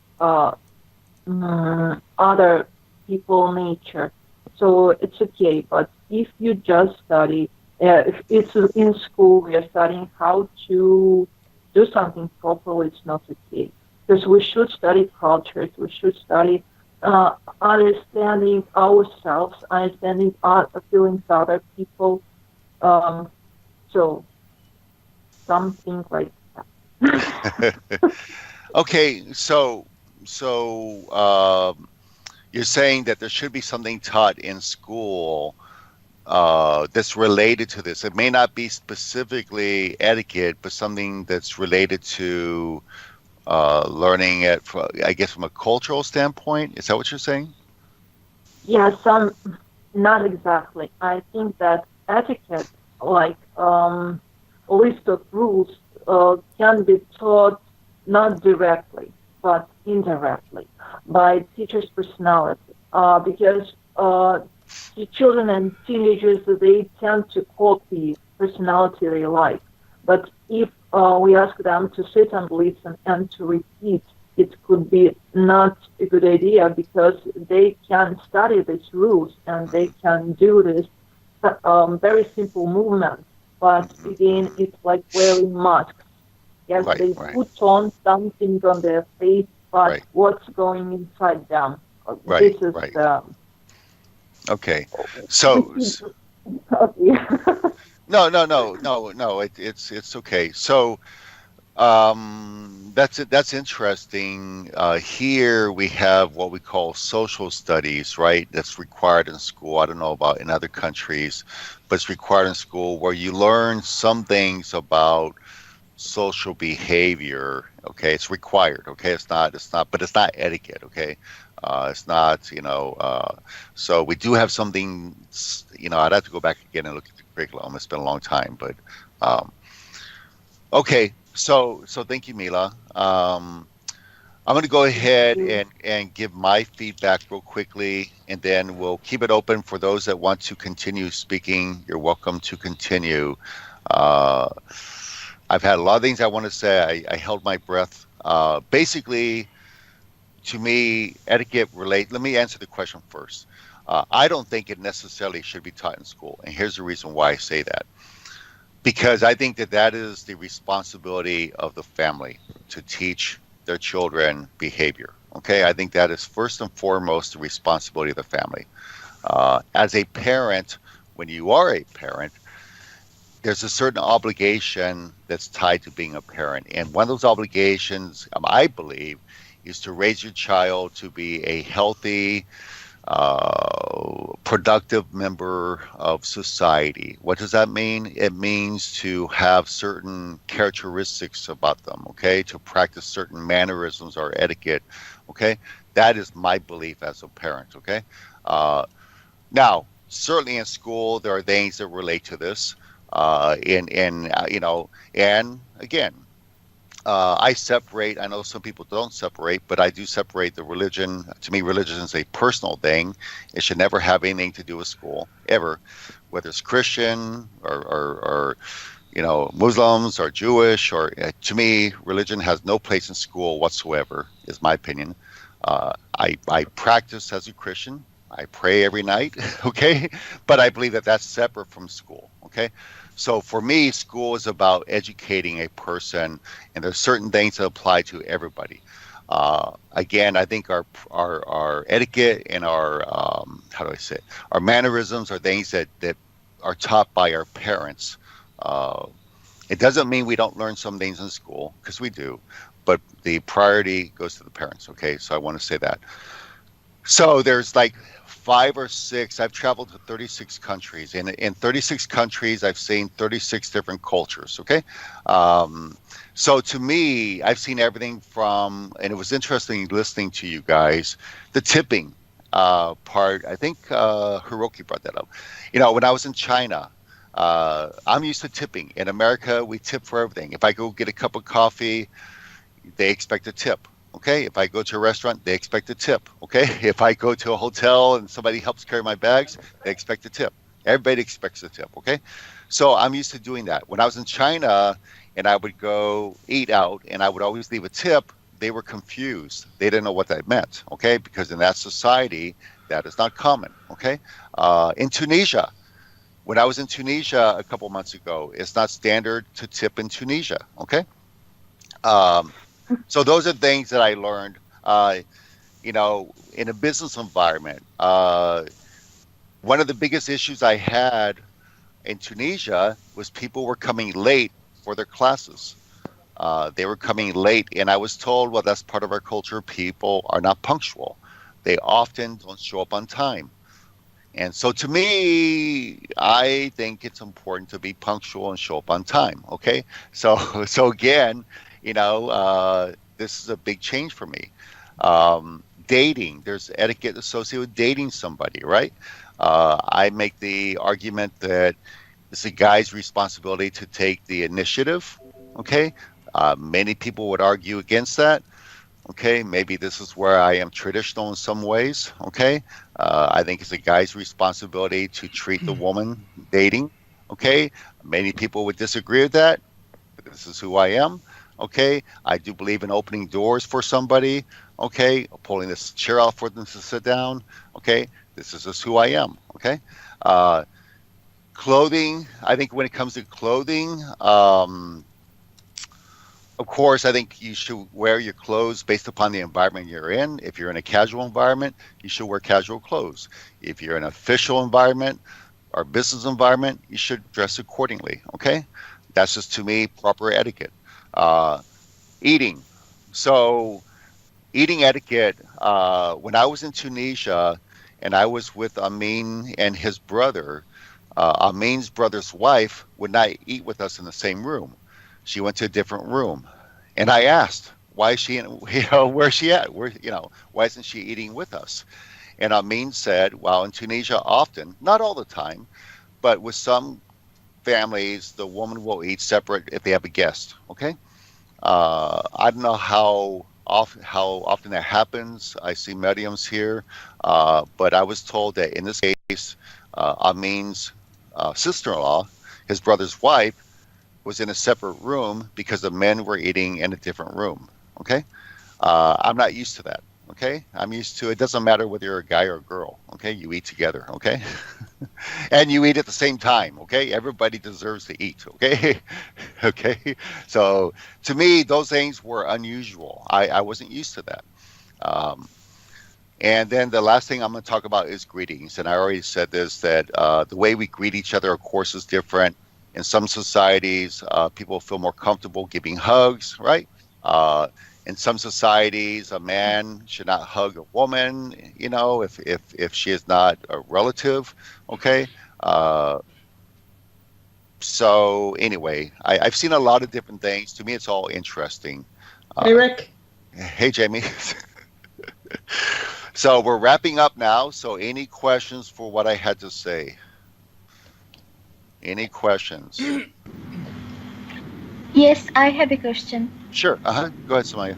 other people's nature, so it's okay. But if you just study, if it's in school, you're studying how to do something properly, it's not okay. Because we should study cultures, we should study understanding ourselves, understanding feelings of other people. So something like that. Okay, so you're saying that there should be something taught in school that's related to this. It may not be specifically etiquette, but something that's related to learning it, I guess, from a cultural standpoint. Is that what you're saying? Yeah, not exactly. I think that etiquette, like a list of rules, can be taught not directly, but indirectly by teachers' personality. Because the children and teenagers, they tend to copy personality they like. But if we ask them to sit and listen and to repeat, it could be not a good idea, because they can study these rules and they can do this very simple movement. But again, it's like wearing masks. Yes, they put on something on their face, but what's going inside them? This is okay. So no. It's okay. So that's interesting. Here we have what we call social studies, right? That's required in school. I don't know about in other countries, but it's required in school, where you learn some things about social behavior. Okay, it's required. Okay, but it's not etiquette. Okay, it's not. So we do have something. I'd have to go back again and look at the curriculum. It's been a long time, but okay. So thank you, Mila. I'm going to go ahead and give my feedback real quickly, and then we'll keep it open for those that want to continue speaking. You're welcome to continue. Uh, I've had a lot of things I want to say. I held my breath. Basically, to me, etiquette relate. Let me answer the question first. I don't think it necessarily should be taught in school, and here's the reason why I say that. Because I think that is the responsibility of the family to teach their children behavior. Okay, I think that is first and foremost the responsibility of the family. As a parent, when you are a parent, there's a certain obligation that's tied to being a parent. And one of those obligations, I believe, is to raise your child to be a healthy, productive member of society. What does that mean? It means to have certain characteristics about them, okay? To practice certain mannerisms or etiquette, okay? That is my belief as a parent, okay? Now, certainly in school, there are things that relate to this. And again, I separate. I know some people don't separate, but I do separate the religion. To me, religion is a personal thing. It should never have anything to do with school, ever, whether it's Christian or Muslims or Jewish. Or to me, religion has no place in school whatsoever. Is my opinion. I practice as a Christian. I pray every night, okay? But I believe that that's separate from school, okay? So for me, school is about educating a person, and there's certain things that apply to everybody. Again, I think our etiquette and our how do I say it? Our mannerisms are things that are taught by our parents. It doesn't mean we don't learn some things in school, because we do, but the priority goes to the parents. Okay, so I want to say that. So there's like 5 or 6. I've traveled to 36 countries. In 36 countries, I've seen 36 different cultures. Okay. So to me, I've seen everything from, and it was interesting listening to you guys, the tipping part. I think Hiroki brought that up. When I was in China, I'm used to tipping. In America, we tip for everything. If I go get a cup of coffee, they expect a tip. Okay, if I go to a restaurant, they expect a tip. Okay, if I go to a hotel and somebody helps carry my bags, they expect a tip. Everybody expects a tip. Okay, so I'm used to doing that. When I was in China and I would go eat out and I would always leave a tip, they were confused. They didn't know what that meant. Okay, because in that society, that is not common. Okay, in Tunisia, when I was in Tunisia a couple months ago, it's not standard to tip in Tunisia. Okay. So those are things that I learned, in a business environment. One of the biggest issues I had in Tunisia was people were coming late for their classes. They were coming late, and I was told, well, that's part of our culture. People are not punctual. They often don't show up on time. And so to me, I think it's important to be punctual and show up on time. Okay. So again, this is a big change for me. Dating, there's etiquette associated with dating somebody, right? I make the argument that it's a guy's responsibility to take the initiative. Okay. Many people would argue against that. Okay, maybe this is where I am traditional in some ways. Okay, I think it's a guy's responsibility to treat the woman dating. Okay, many people would disagree with that, but this is who I am. Okay, I do believe in opening doors for somebody. Okay, pulling this chair out for them to sit down. Okay, this is just who I am. Okay, clothing. I think when it comes to clothing, of course, I think you should wear your clothes based upon the environment you're in. If you're in a casual environment, you should wear casual clothes. If you're in an official environment or business environment, you should dress accordingly. Okay, that's just to me proper etiquette. Eating. So, eating etiquette. When I was in Tunisia and I was with Amin and his brother, Amin's brother's wife would not eat with us in the same room. She went to a different room, and I asked, "Why is she? Where's she at? Why isn't she eating with us?" And Amin said, "Well, in Tunisia, often, not all the time, but with some families, the woman will eat separate if they have a guest." Okay. I don't know how often that happens. I see mediums here, but I was told that in this case, Amin's sister-in-law, his brother's wife, was in a separate room because the men were eating in a different room. Okay, I'm not used to that. Okay, I'm used to it. Doesn't matter whether you're a guy or a girl. Okay, you eat together. Okay, and you eat at the same time. Okay, everybody deserves to eat. Okay, okay. So to me, those things were unusual. I wasn't used to that. Um, and then the last thing I'm going to talk about is greetings. And I already said this, that the way we greet each other, of course, is different. In some societies, people feel more comfortable giving hugs, right? Uh, in some societies, a man should not hug a woman, if she is not a relative, okay? Uh, so anyway, I've seen a lot of different things. To me, it's all interesting. Hey, Rick. Hey, Jamie. So we're wrapping up now. So any questions for what I had to say? Any questions? Yes, I have a question. Sure. Go ahead, Samaya.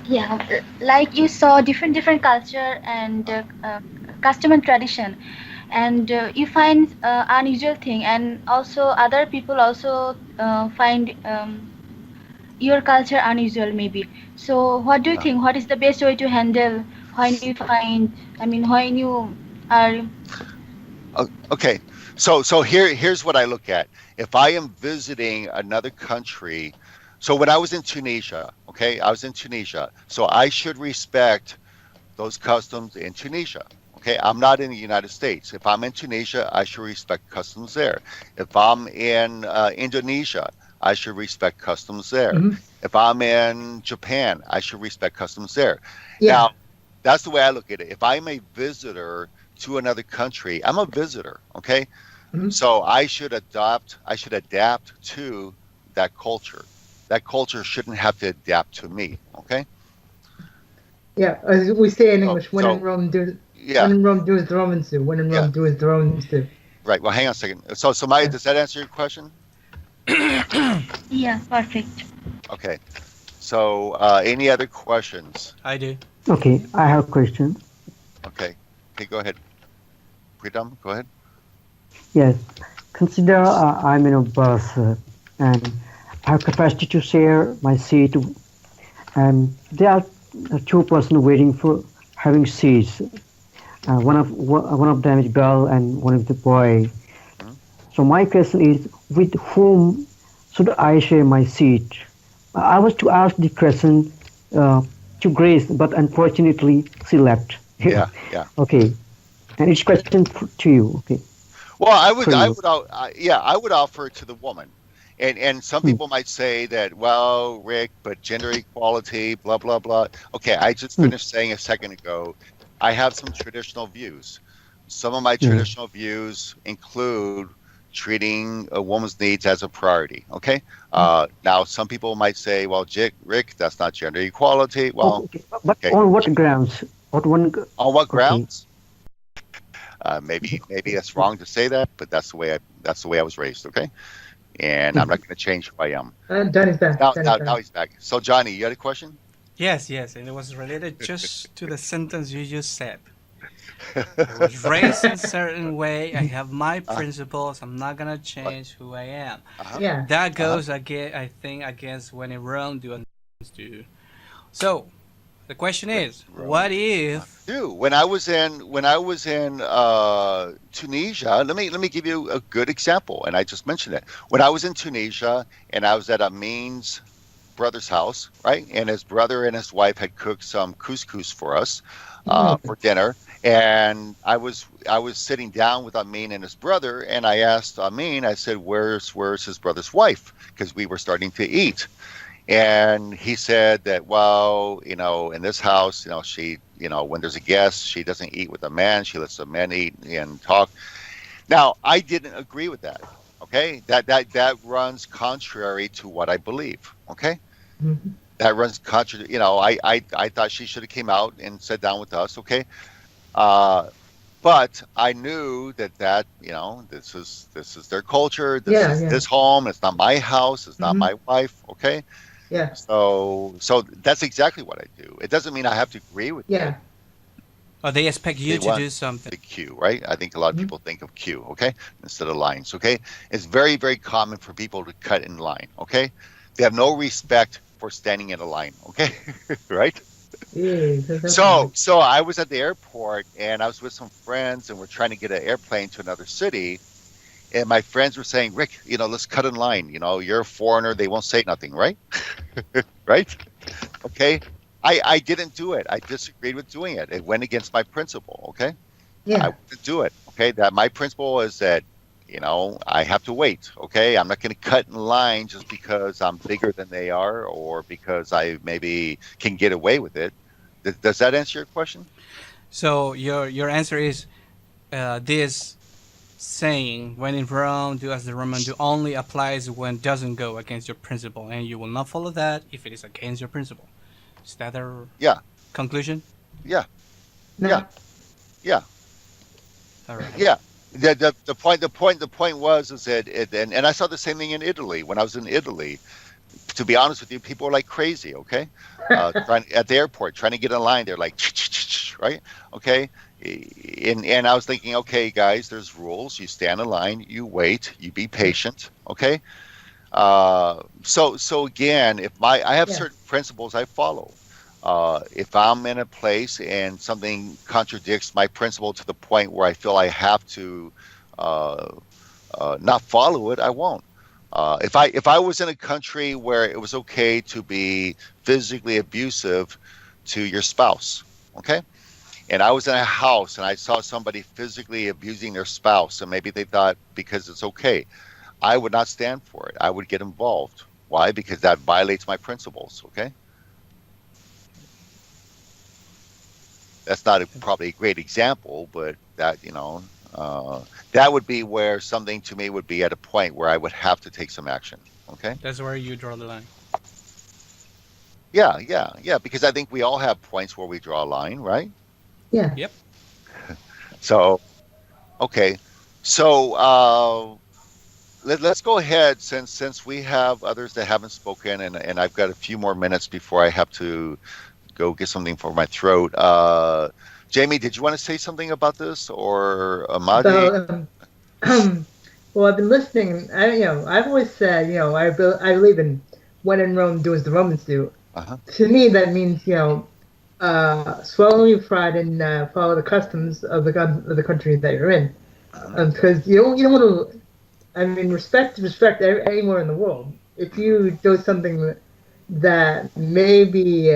Yeah, like you saw different culture and custom and tradition, and you find unusual thing, and also other people also find your culture unusual maybe. So what do you think? What is the best way to handle when you find? I mean, when you are. Okay. So here's what I look at. If I am visiting another country, so when I was in Tunisia, okay, I was in Tunisia, so I should respect those customs in Tunisia. Okay, I'm not in the United States. If I'm in Tunisia, I should respect customs there. If I'm in Indonesia, I should respect customs there. Mhm. If I'm in Japan, I should respect customs there. Yeah. Now, that's the way I look at it. If I'm a visitor to another country, I'm a visitor. Okay, Mhm. so I should adapt to that culture. That culture shouldn't have to adapt to me. Okay. Yeah, as we say in So, English, when in so Rome, do yeah, when in Rome, do as the Romans do. When in yeah, Rome, do as the Romans do. right. Well, hang on a second. So, Maya, Yeah. does that answer your question? Yeah, perfect. Okay. So, any other questions? I do. Okay, I have a question. Okay. Okay, go ahead. Pritam, go ahead. Yes, consider I'm in a bus and I have capacity to share my seat, and there are two persons waiting for having seats. One of them is girl and one is the boy. Mhm. So my question is, with whom should I share my seat? I was to ask the question to Grace, but unfortunately she left. Yeah, yeah. Okay, and it's question to you. Okay, Well, for you. I would offer it to the woman. And some Hmm. people might say that, well, Rick, but gender equality, blah, blah, blah. Okay, I just Hmm. finished saying a second ago, I have some traditional views. Some of my Yeah. traditional views include treating a woman's needs as a priority. Okay. Now, some people might say, well, Rick, that's not gender equality. Well, Okay, but okay. on what grounds? What one? On what Okay. grounds? Maybe that's wrong to say that, but that's the way I was raised. Okay. And I'm not going to change who I am. Danny's back. Now, Danny's now, back. now he's back. So, Johnny, you had a question? Yes, yes, and it was related just to the sentence you just said. I was raised in a certain way. I have my principles. I'm not gonna change who I am. Yeah. That goes again, I think, against when in Rome do as do. So the question is, what if? Dude, when I was in Tunisia, let me give you a good example, and I just mentioned it. When I was in Tunisia and I was at Amin's brother's house, right, and his brother and his wife had cooked some couscous for us for dinner, and I was sitting down with Amin and his brother, and I asked Amin, I said, "Where's his brother's wife?" Because we were starting to eat. And he said that, well, in this house, she, when there's a guest, she doesn't eat with a man. She lets the men eat and talk. Now, I didn't agree with that. Okay, that runs contrary to what I believe. Okay, Mhm. that runs contrary. I thought she should have came out and sat down with us. Okay, uh, but I knew that this is their culture. This Yeah, is yeah. this home. It's not my house. It's not Hmm. my wife. Okay, Yeah, so that's exactly what I do. It doesn't mean I have to agree with it. yeah. Or they expect They you to want do something. the cue, right? I think a lot of Mhm. people think of cue, okay, instead of lines, okay? It's very, very common for people to cut in line, okay? They have no respect for standing in a line, okay? Right? Yeah, definitely. So I was at the airport and I was with some friends and we're trying to get an airplane to another city. And my friends were saying, Rick, let's cut in line. You're a foreigner. They won't say nothing, right? Right? Okay. I didn't do it. I disagreed with doing it. It went against my principle. Okay. I Yeah, wouldn't do it. Okay. That my principle is that, I have to wait. Okay. I'm not going to cut in line just because I'm bigger than they are or because I maybe can get away with it. Does that answer your question? So your answer is this saying, when in Rome, do as the Roman do, only applies when doesn't go against your principle, and you will not follow that if it is against your principle. Is that a Yeah. conclusion? Yeah. Yeah. no, Yeah. All right. Yeah. The point was is that and I saw the same thing in Italy when I was in Italy. To be honest with you, people are like crazy. Okay, trying at the airport, trying to get in line. They're like, right? Okay, and I was thinking, okay, guys, there's rules. You stand in line, you wait, you be patient. Okay, so again, if I have yeah, certain principles I follow. If I'm in a place and something contradicts my principle to the point where I feel I have to uh, not follow it, I won't. If I was in a country where it was okay to be physically abusive to your spouse, okay, and I was in a house and I saw somebody physically abusing their spouse, and maybe they thought because it's okay, I would not stand for it. I would get involved. Why? Because that violates my principles. Okay, that's not probably a great example, but that would be where something to me would be at a point where I would have to take some action. Okay. That's where you draw the line. Yeah, yeah, yeah. Because I think we all have points where we draw a line, right? yeah. Yep. So, okay. So let's go ahead since we have others that haven't spoken, and I've got a few more minutes before I have to go get something for my throat. Jamie, did you want to say something about this, or Amadi? About well, I've been listening. I've always said, I believe in when in Rome, do as the Romans do. Uh-huh. To me, that means, swallow your pride and follow the customs of the country that you're in, Mhm. because you don't want to. I mean, respect anywhere in the world. If you do something that maybe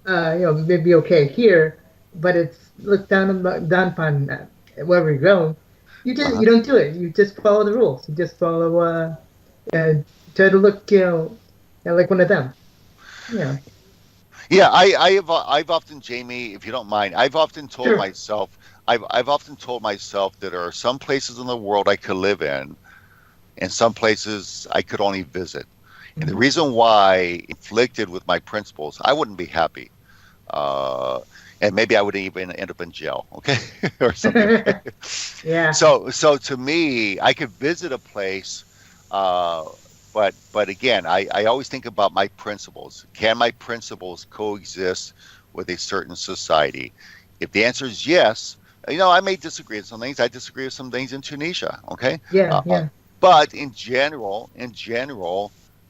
maybe okay here, but it's looked down upon wherever you go. Uh-huh. You don't do it. You just follow the rules. You just follow uh try to look like one of them. Yeah, Yeah, I've often, Jamie, if you don't mind, sure. I've often told myself that there are some places in the world I could live in, and some places I could only visit. And the Mhm. reason why, inflicted with my principles, I wouldn't be happy. Uh, and maybe I would even end up in jail, okay, or something. Yeah, So to me, I could visit a place, uh, but again, I always think about my principles. Can my principles coexist with a certain society? If the answer is yes, I may disagree with some things. I disagree with some things in Tunisia, okay? yeah, Uh, yeah. but in general,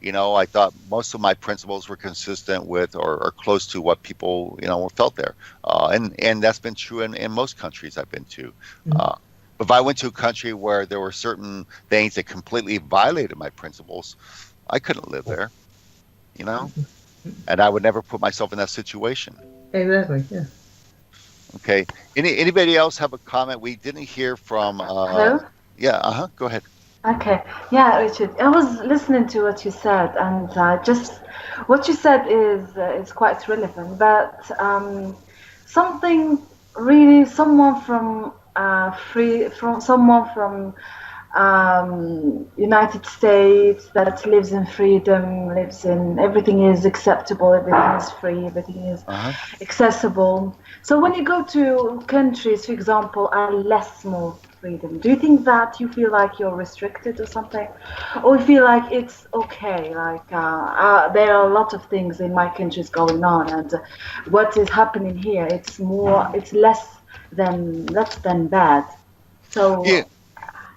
I thought most of my principles were consistent with or close to what people, felt there. And that's been true in most countries I've been to. Mhm. Uh, if I went to a country where there were certain things that completely violated my principles, I couldn't live there, you know, and I would never put myself in that situation. Exactly. Yeah. Okay. Anybody else have a comment? We didn't hear from. Hello? Yeah. Go ahead. Okay, yeah, Richard. I was listening to what you said, and just what you said is quite relevant. But something really, someone from United States that lives in freedom, lives in everything is acceptable, everything is free, everything is Uh-huh. accessible. So when you go to countries, for example, are less more freedom, do you think that you feel like you're restricted or something, or you feel like it's okay? Like there are a lot of things in my countries going on, and what is happening here, it's less than bad. Yeah. So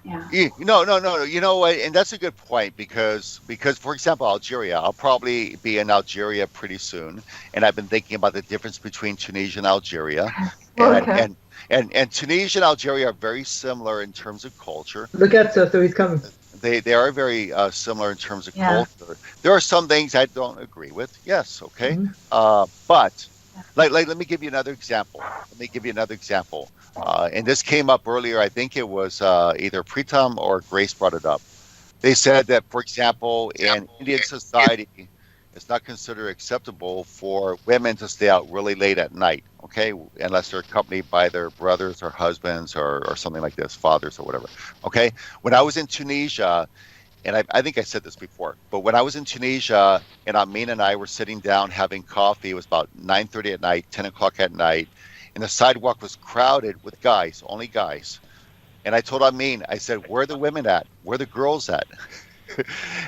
yeah. No, no, no, no. You know what? And that's a good point because for example, Algeria, I'll probably be in Algeria pretty soon, and I've been thinking about the difference between Tunisia and Algeria, and Okay. and Tunisia and Algeria are very similar in terms of culture. Look at so he's coming. They are very similar in terms of Yeah. culture. There are some things I don't agree with. Yes, okay, Mhm. but like let me give you another example. Let me give you another example. And this came up earlier. I think it was either Pritam or Grace brought it up. They said that, for example, in Indian society, it's not considered acceptable for women to stay out really late at night, okay, unless they're accompanied by their brothers or husbands or something like this, fathers or whatever. Okay. When I was in Tunisia, and I think I said this before, but when I was in Tunisia and Amin and I were sitting down having coffee, it was about 9:30 at night, 10 o'clock at night, and the sidewalk was crowded with guys, only guys. And I told Amin, I said, "Where are the women at? Where are the girls at?"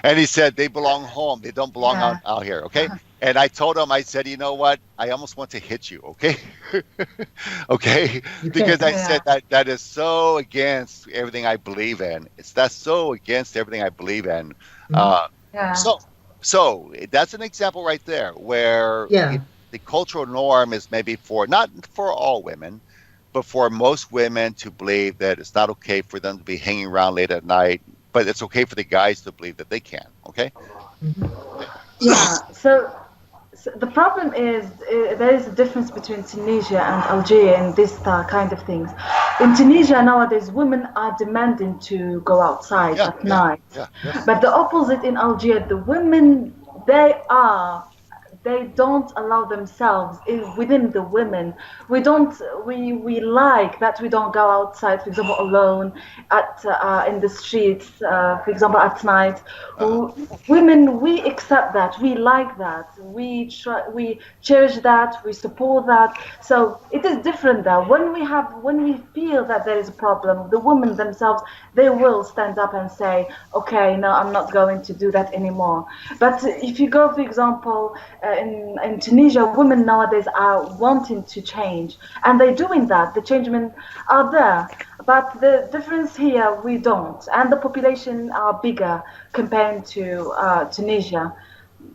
And he said, "They belong home. They don't belong Yeah. out here." Okay. And I told him, I said, "You know what? I almost want to hit you." Okay. Okay. You Because can't. I Yeah. said that is so against everything I believe in. That's so against everything I believe in. Mhm. Yeah. So, so that's an example right there where Yeah. the cultural norm is maybe for not for all women, but for most women to believe that it's not okay for them to be hanging around late at night, but it's okay for the guys to believe that they can. Okay. Mhm. Yeah. So the problem is there is a difference between Tunisia and Algeria in this kind of things. In Tunisia nowadays, women are demanding to go outside Yeah. at Yeah. night, Yeah. Yes. but the opposite in Algeria, the women they don't allow themselves within the women. We don't we like that we don't go outside, for example, alone at in the streets, for example, at night. Uh-huh. Women, we accept that, we like that, we cherish that, we support that. So it is different there. When we feel that there is a problem, the women themselves, they will stand up and say, okay, no, I'm not going to do that anymore. But if you go, for example, in Tunisia, women nowadays are wanting to change, and they're doing that. The changemen are there, but the difference here, we don't, and the population are bigger compared to Tunisia.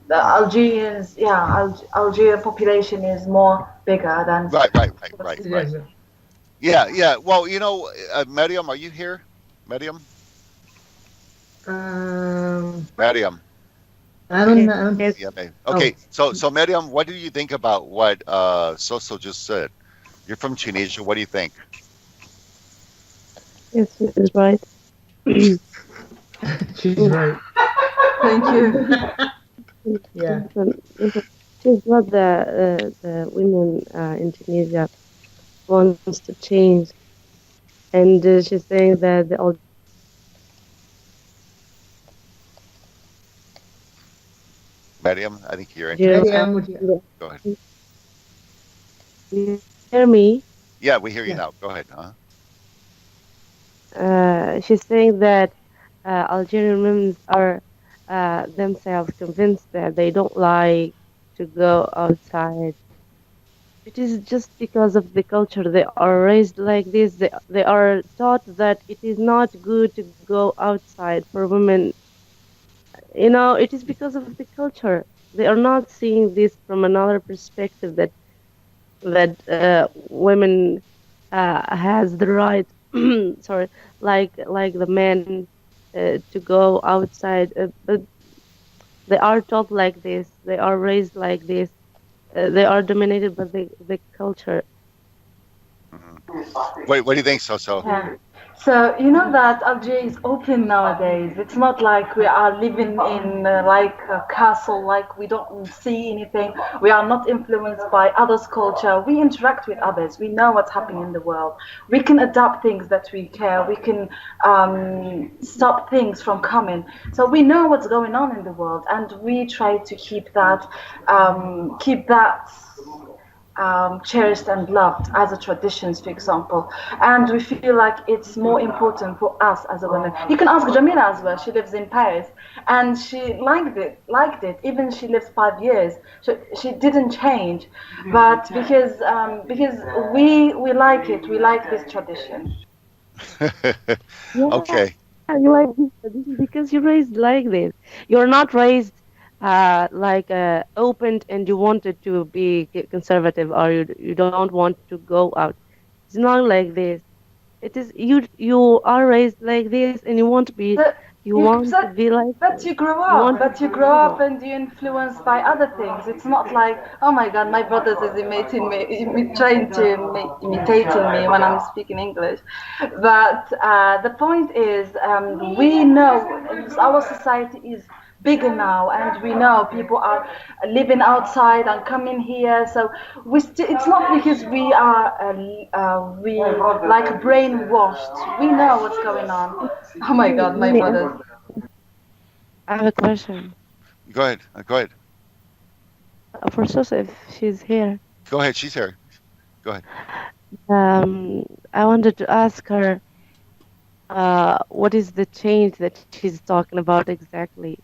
The Mhm. Algerians, yeah, Algeria population is more bigger than. Right. Right. Right. Right. Right. Yes. Yeah. Yeah. Well, Mariam, are you here? Mariam. Um, Mariam. I don't know. Yes, Yeah. Maybe. Oh, Okay. So Mariam, what do you think about what Soso just said? You're from Tunisia. What do you think? yes, this is right. she's right. Thank you. Yeah. Listen, she's what the women in Tunisia wants to change, and she's saying that the Mariam, I think you're Algerians interrupted. are. Miriam, would you? Go ahead. You hear me? Yeah, we hear you Yeah. now. Go ahead. She's saying that Algerian women are themselves convinced that they don't like to go outside. It is just because of the culture. They are raised like this. They are taught that it is not good to go outside for women. It is because of the culture. They are not seeing this from another perspective that women has the right, sorry, like the men to go outside. But they are taught like this. They are raised like this. They are dominated by the culture. What do you think, So? Yeah. So you know that Algeria is open nowadays. It's not like we are living in like a castle, like we don't see anything. We are not influenced by others' culture. We interact with others. We know what's happening in the world. We can adapt things that we care. We can stop things from coming. So we know what's going on in the world, and we try to keep that cherished and loved as a traditions, for example. And we feel like it's more important for us as a woman. You can ask Jamila as well. She lives in Paris, and she liked it. Even she lives 5 years, she didn't change, but because we like it. We like this tradition. Okay. Yeah, you like this tradition because you're raised like this. You're not raised like open and you wanted to be conservative or you don't want to go out. It's not like this. It is you are raised like this and But you you, want to but, be like but this. you grow You up. want But you to grow up follow. and you're influenced by other things. It's not like, oh my God, my brothers is trying to imitating me when I'm speaking English. But the point is, we know our society is bigger now, and we know people are living outside and coming here. So it's not because we like brainwashed. We know what's going on. Oh my God, my Minnie, brothers. I have a question Go ahead. Go ahead. for Sosa if she's here. Go ahead. She's here. Go ahead. I wanted to ask her what is the change that she's talking about exactly?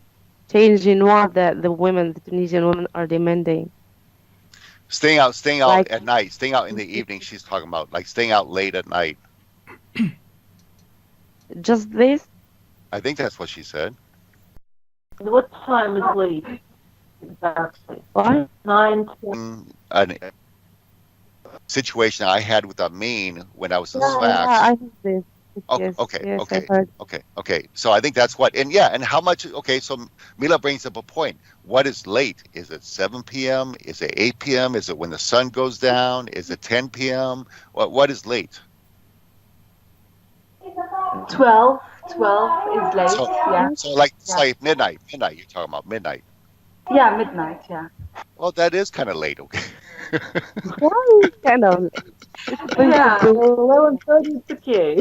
Change in what the women, the Tunisian women, are demanding? Staying out Like at night, staying out in the evening. She's talking about like staying out late at night. just this? I think that's what she said. What time is late? Exactly. What? 9, 10. A situation I had with Amin when I was in Yeah, Sfax. I heard this. Oh, Yes, okay, yes, I okay, heard. okay. So I think that's what, and yeah, and how much? Okay, so Mila brings up a point. What is late? Is it 7 p.m.? Is it 8 p.m.? Is it when the sun goes down? Is it 10 p.m.? What is late? 12 is late. So, Yeah, so like it's yeah, like midnight. Midnight. You're talking about midnight. yeah. Midnight. Yeah, Well, that is kind of late. Okay. Well, kind of. It's supposed to yeah. be. 11:30 is okay.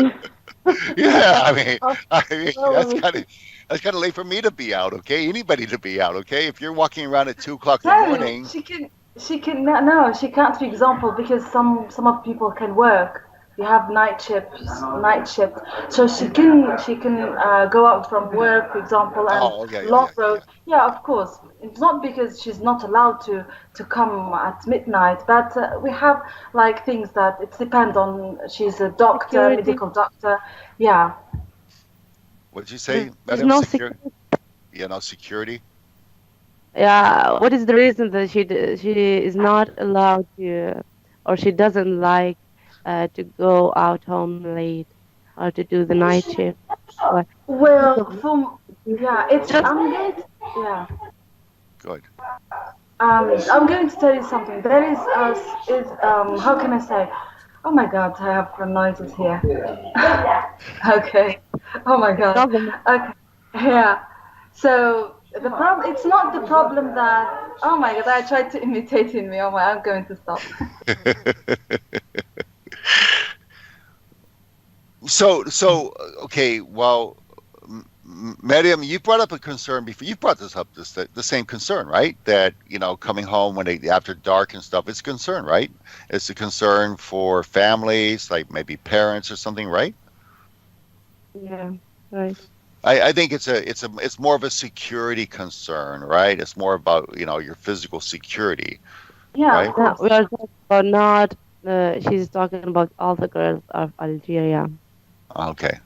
Yeah, Oh, I mean well, let me that's kind of late for me to be out. Okay, anybody to be out. Okay, if you're walking around at 2 o'clock in the No, morning. no, she can't, for example, because some of people can work. You have night shift. So she can go out from work, for example, and Oh, yeah, yeah, long yeah, road. yeah. Yeah, of course. It's not because she's not allowed to come at midnight, but we have like things that it depends on. She's a doctor, Security. medical doctor. Yeah. What'd you say, There's Madam no Secure? security. Security. Yeah. What is the reason that she is not allowed to, or she doesn't like to go out home late or to do the night shift? What? Because Well, of yeah, it's just I'm going to, yeah. Good. I'm going to tell you something. There is how can I say? Oh my God, I have noises here. Okay. Oh my God. government. Okay. Yeah. So the problem, it's not the problem that. Oh my God, I tried to imitate in me. Oh my, I'm going to stop. So okay. Well, Mariam, you brought up a concern before. You brought this up, the same concern, right? That coming home when after dark and stuff. It's a concern, right? It's a concern for families, like maybe parents or something, right? Yeah. Right. I think it's more of a security concern, right? It's more about your physical security, Yeah, right? of No, course. we are talking about not. She's talking about all the girls of Algeria. Okay.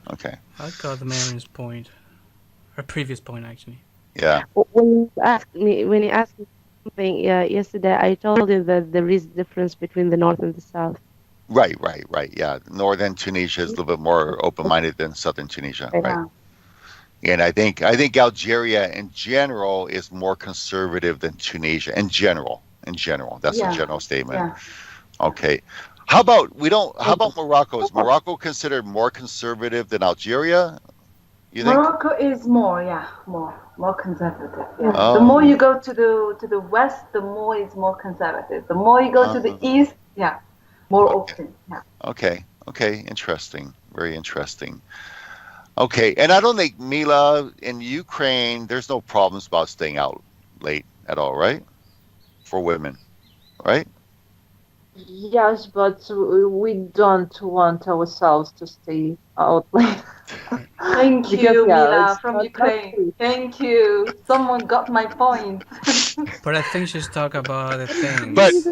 I got the Marion's point. Her previous point, actually. Yeah. When you asked me something yesterday, I told you that there is difference between the north and the south. Right. Yeah. Northern Tunisia is a little bit more open-minded than southern Tunisia, Right. right? Yeah. And I think Algeria in general is more conservative than Tunisia in general. That's a Yeah. general statement. Yeah. Okay. How about we don't? How about Morocco? Is Morocco considered more conservative than Algeria? You think? Morocco is more, yeah, more conservative. Yeah, the Oh, more you go to the west, the more it's more conservative. The more you go to the east, yeah, more okay, open. Yeah. okay. Interesting. Very interesting. Okay, and I don't think Mila in Ukraine. There's no problems about staying out late at all, right? For women, right? Yes, but we don't want ourselves to stay out late. Thank Because you, yeah, Mila it's from not Ukraine. safe. Thank you. Someone got my point. But I think she's talking about other But things.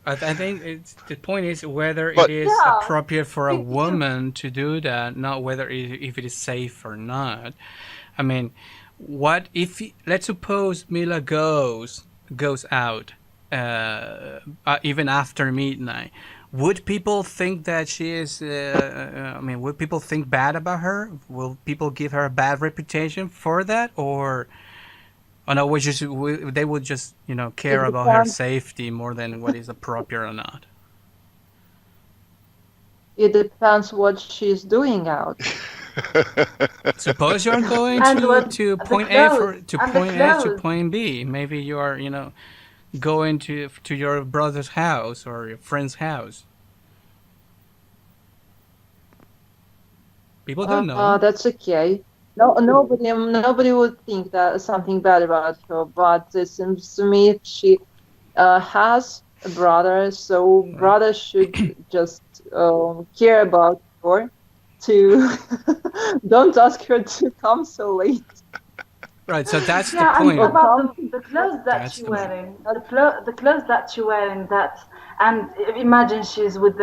I think the point is whether it but is Yeah. appropriate for a woman to do that, not whether if it is safe or not. I mean, what if let's suppose Mila goes out even after midnight? Would people think that she is? I mean, would people think bad about her? Will people give her a bad reputation for that, or? Oh no, they would just It care about her depends. safety more than what is appropriate or not. It depends what she's doing out. Suppose you are going And what to the point A clothes for to and the point A to clothes. point B. Maybe you are going to your brother's house or your friend's house. People don't know. That's okay. No, nobody would think that something bad about her, but it seems to me she has a brother, so brother should just care about her to don't ask her to come so late. Right, so that's the Yeah, and point. about the clothes that That's she's the point. wearing, the clothes that she's wearing. That and imagine she's with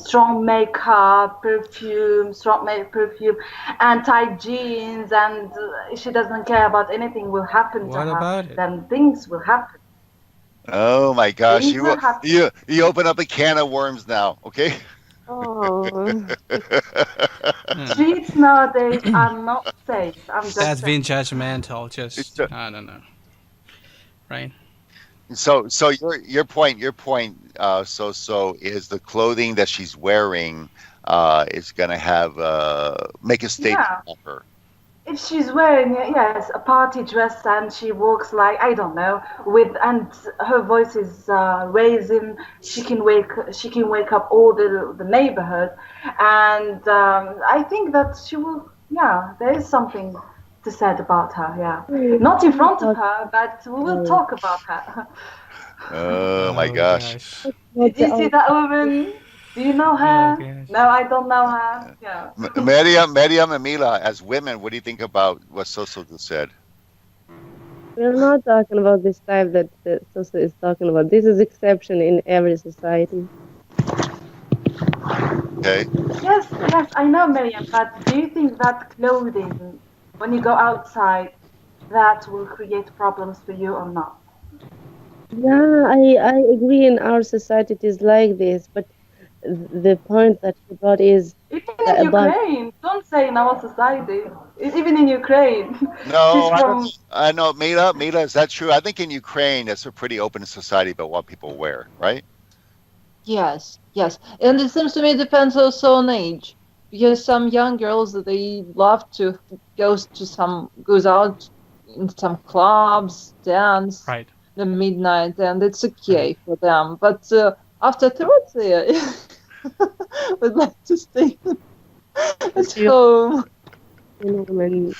strong makeup, perfume, and tight jeans, and she doesn't care about anything will happen to What her. about it? Then things will happen. oh my gosh, Things will happen. you open up a can of worms now. Okay. Oh, Streets nowadays are not safe. I'm just That's saying. being judgmental. It's, Just I don't know, right? so your point so is the clothing that she's wearing is gonna have make a statement Yeah. of her. If she's wearing yes a party dress and she walks like I don't know with and her voice is raising, she can wake up all the neighborhood, and I think that she will. Yeah, there is something to said about her. Yeah, not in front of her, but we will talk about her. Oh my Oh gosh. gosh. not Do the you see that woman? Do you know Oh her? gosh. No, I don't know her. Yeah. Miriam and Mila, as women, what do you think about what Soso just said? we're not talking about this type that Sosa is talking about. This is exception in every society. Okay. Yes, yes, I know, Miriam, but do you think that clothing, when you go outside, that will create problems for you or not? Yeah, I agree. In our society, it is like this. But the point that you brought is Even that in about Ukraine, don't say in our society. Even in Ukraine, she's No, I don't. from. I know, Mila, is that true? I think in Ukraine, it's a pretty open society about what people wear, right? Yes, yes, and it seems to me it depends also on age, because some young girls they love to goes out in some clubs, dance Right. the midnight, and it's Right. okay for them. But after 30, would like to stay at you home. when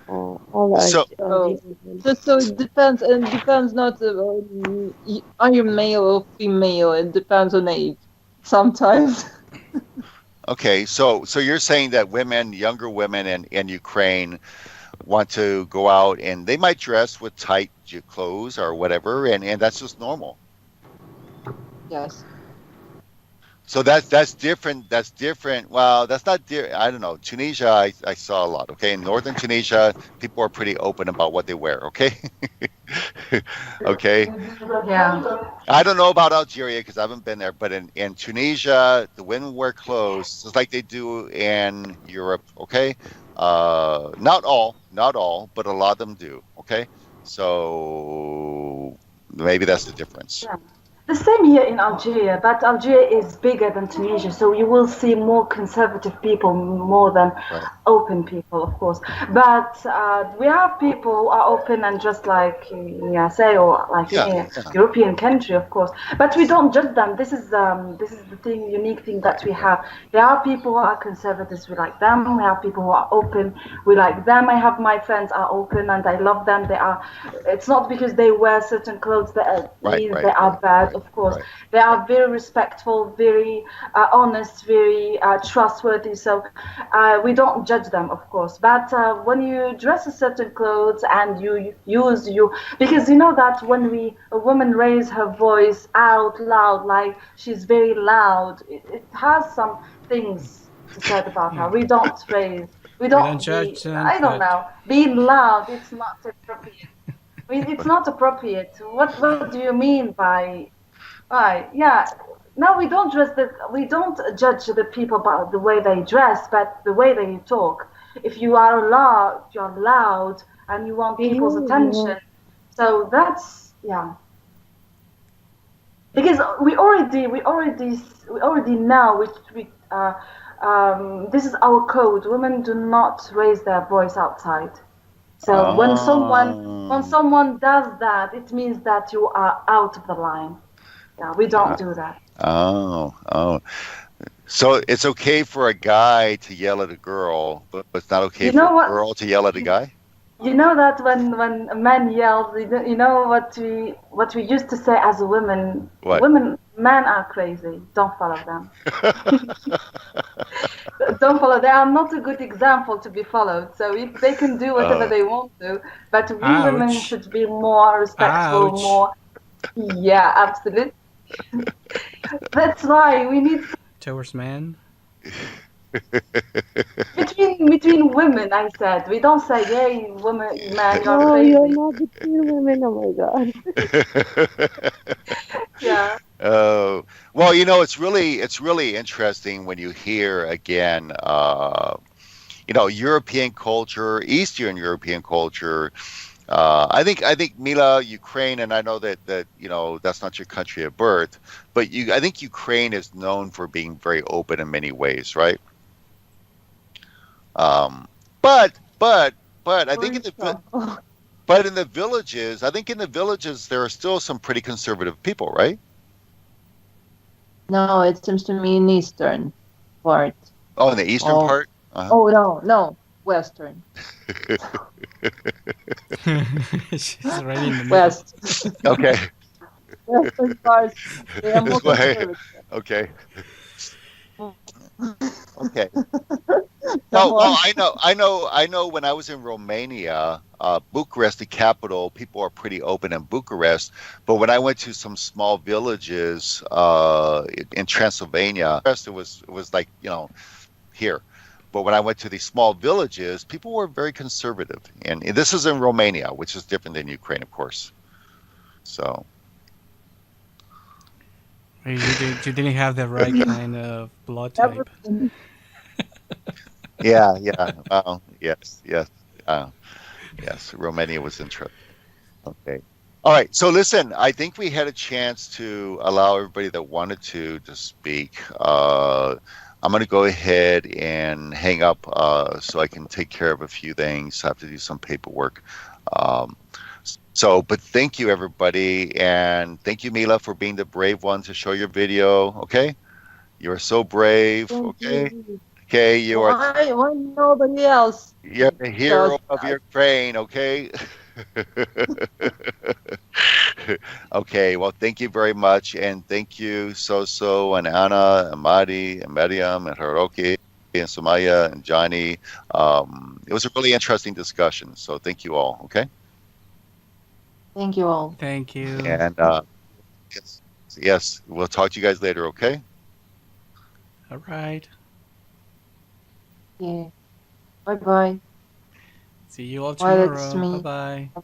all our So, Oh, children. so it depends, and depends not are you male or female. It depends on age sometimes. okay, so you're saying that younger women in Ukraine, want to go out and they might dress with tight clothes or whatever, and that's just normal. Yes. So that's different. That's different. Well, that's not. I don't know. Tunisia, I saw a lot. Okay, in northern Tunisia, people are pretty open about what they wear. Okay, okay. Yeah. I don't know about Algeria because I haven't been there, but in Tunisia, the women wear clothes just like they do in Europe. Okay, not all, but a lot of them do. Okay, so maybe that's the difference. Yeah. The same here in Algeria, but Algeria is bigger than Tunisia, so you will see more conservative people more than Right. open people, of course. But we have people who are open and just like in USA or like Yeah. any Yeah. European country, of course. But we don't judge them. This is the thing, unique thing that we have. There are people who are conservatives, we like them. We have people who are open, we like them. I have my friends are open and I love them. They are. It's not because they wear certain clothes that Right. means Right. they are Right. bad. Right. Of course, Right. they are very respectful, very honest, very trustworthy. So we don't judge them, of course. But when you dress a certain clothes and you use you, because you know that when a woman raise her voice out loud, like she's very loud, it has some things to say about her. Yeah. We don't raise. We We don't don't be. judge them, I don't but know. Being loud, it's not appropriate. I mean, it's not appropriate. What do you mean by right? Yeah. No, we don't dress the. We don't judge the people by the way they dress, but the way they talk. If you are loud, you're loud, and you want people's Behavior. attention. So that's yeah. Because we already know which we. This is our code. Women do not raise their voice outside. So when Oh. someone does that, it means that you are out of the line. Yeah, we don't Uh, do that. oh. Oh. So it's okay for a guy to yell at a girl, but it's not okay You for know a what? girl to yell at a guy? You know that when a man yells, you know what we used to say as a women. What? Men are crazy. Don't follow them. Don't follow. They are not a good example to be followed. So if they can do whatever uh, they want to, but we women ouch. should be more respectful, Ouch. more. Yeah, absolutely. That's why we need Towards men. between women. I said we don't say, "Hey, woman, man, you're No, you're crazy." not between women. Oh my God. Yeah. Oh, well, it's really interesting when you hear again, European culture, Eastern European culture. I think Mila, Ukraine, and I know that that's not your country of birth, but I think Ukraine is known for being very open in many ways, right? Um, but I think but in the villages, I think in the villages there are still some pretty conservative people, right? No, it seems to me in eastern part. Oh, in the eastern Oh, part? Uh-huh. oh no, western. She's right in the middle. West. Okay. Western parts, they are more This way. conservative. Okay. Okay. Come Well, on. I know. When I was in Romania, Bucharest, the capital, people are pretty open in Bucharest. But when I went to some small villages in Transylvania, it was like here. But when I went to these small villages, people were very conservative, and this is in Romania, which is different than Ukraine, of course. So You didn't have the right kind of blood type. Everything. yeah, yeah. Well, yes, yes, yes. Romania was interesting. Okay. All right. So listen, I think we had a chance to allow everybody that wanted to speak. I'm going to go ahead and hang up so I can take care of a few things. I have to do some paperwork. Um, but thank you, everybody. And thank you, Mila, for being the brave one to show your video. Okay. You are so brave. Thank Okay. you. Okay. Why nobody else You're the hero does of that? Ukraine. Okay. Okay, well, thank you very much, and thank you, Soso and Anna and Madi and Mariam and Hiroki and Sumaya and Johnny. It was a really interesting discussion, so thank you all. Okay, Thank you all. Thank you. and yes, yes, we'll talk to you guys later. Okay. All right. Yeah. Bye bye. See you all Well, it's tomorrow. me. Bye bye.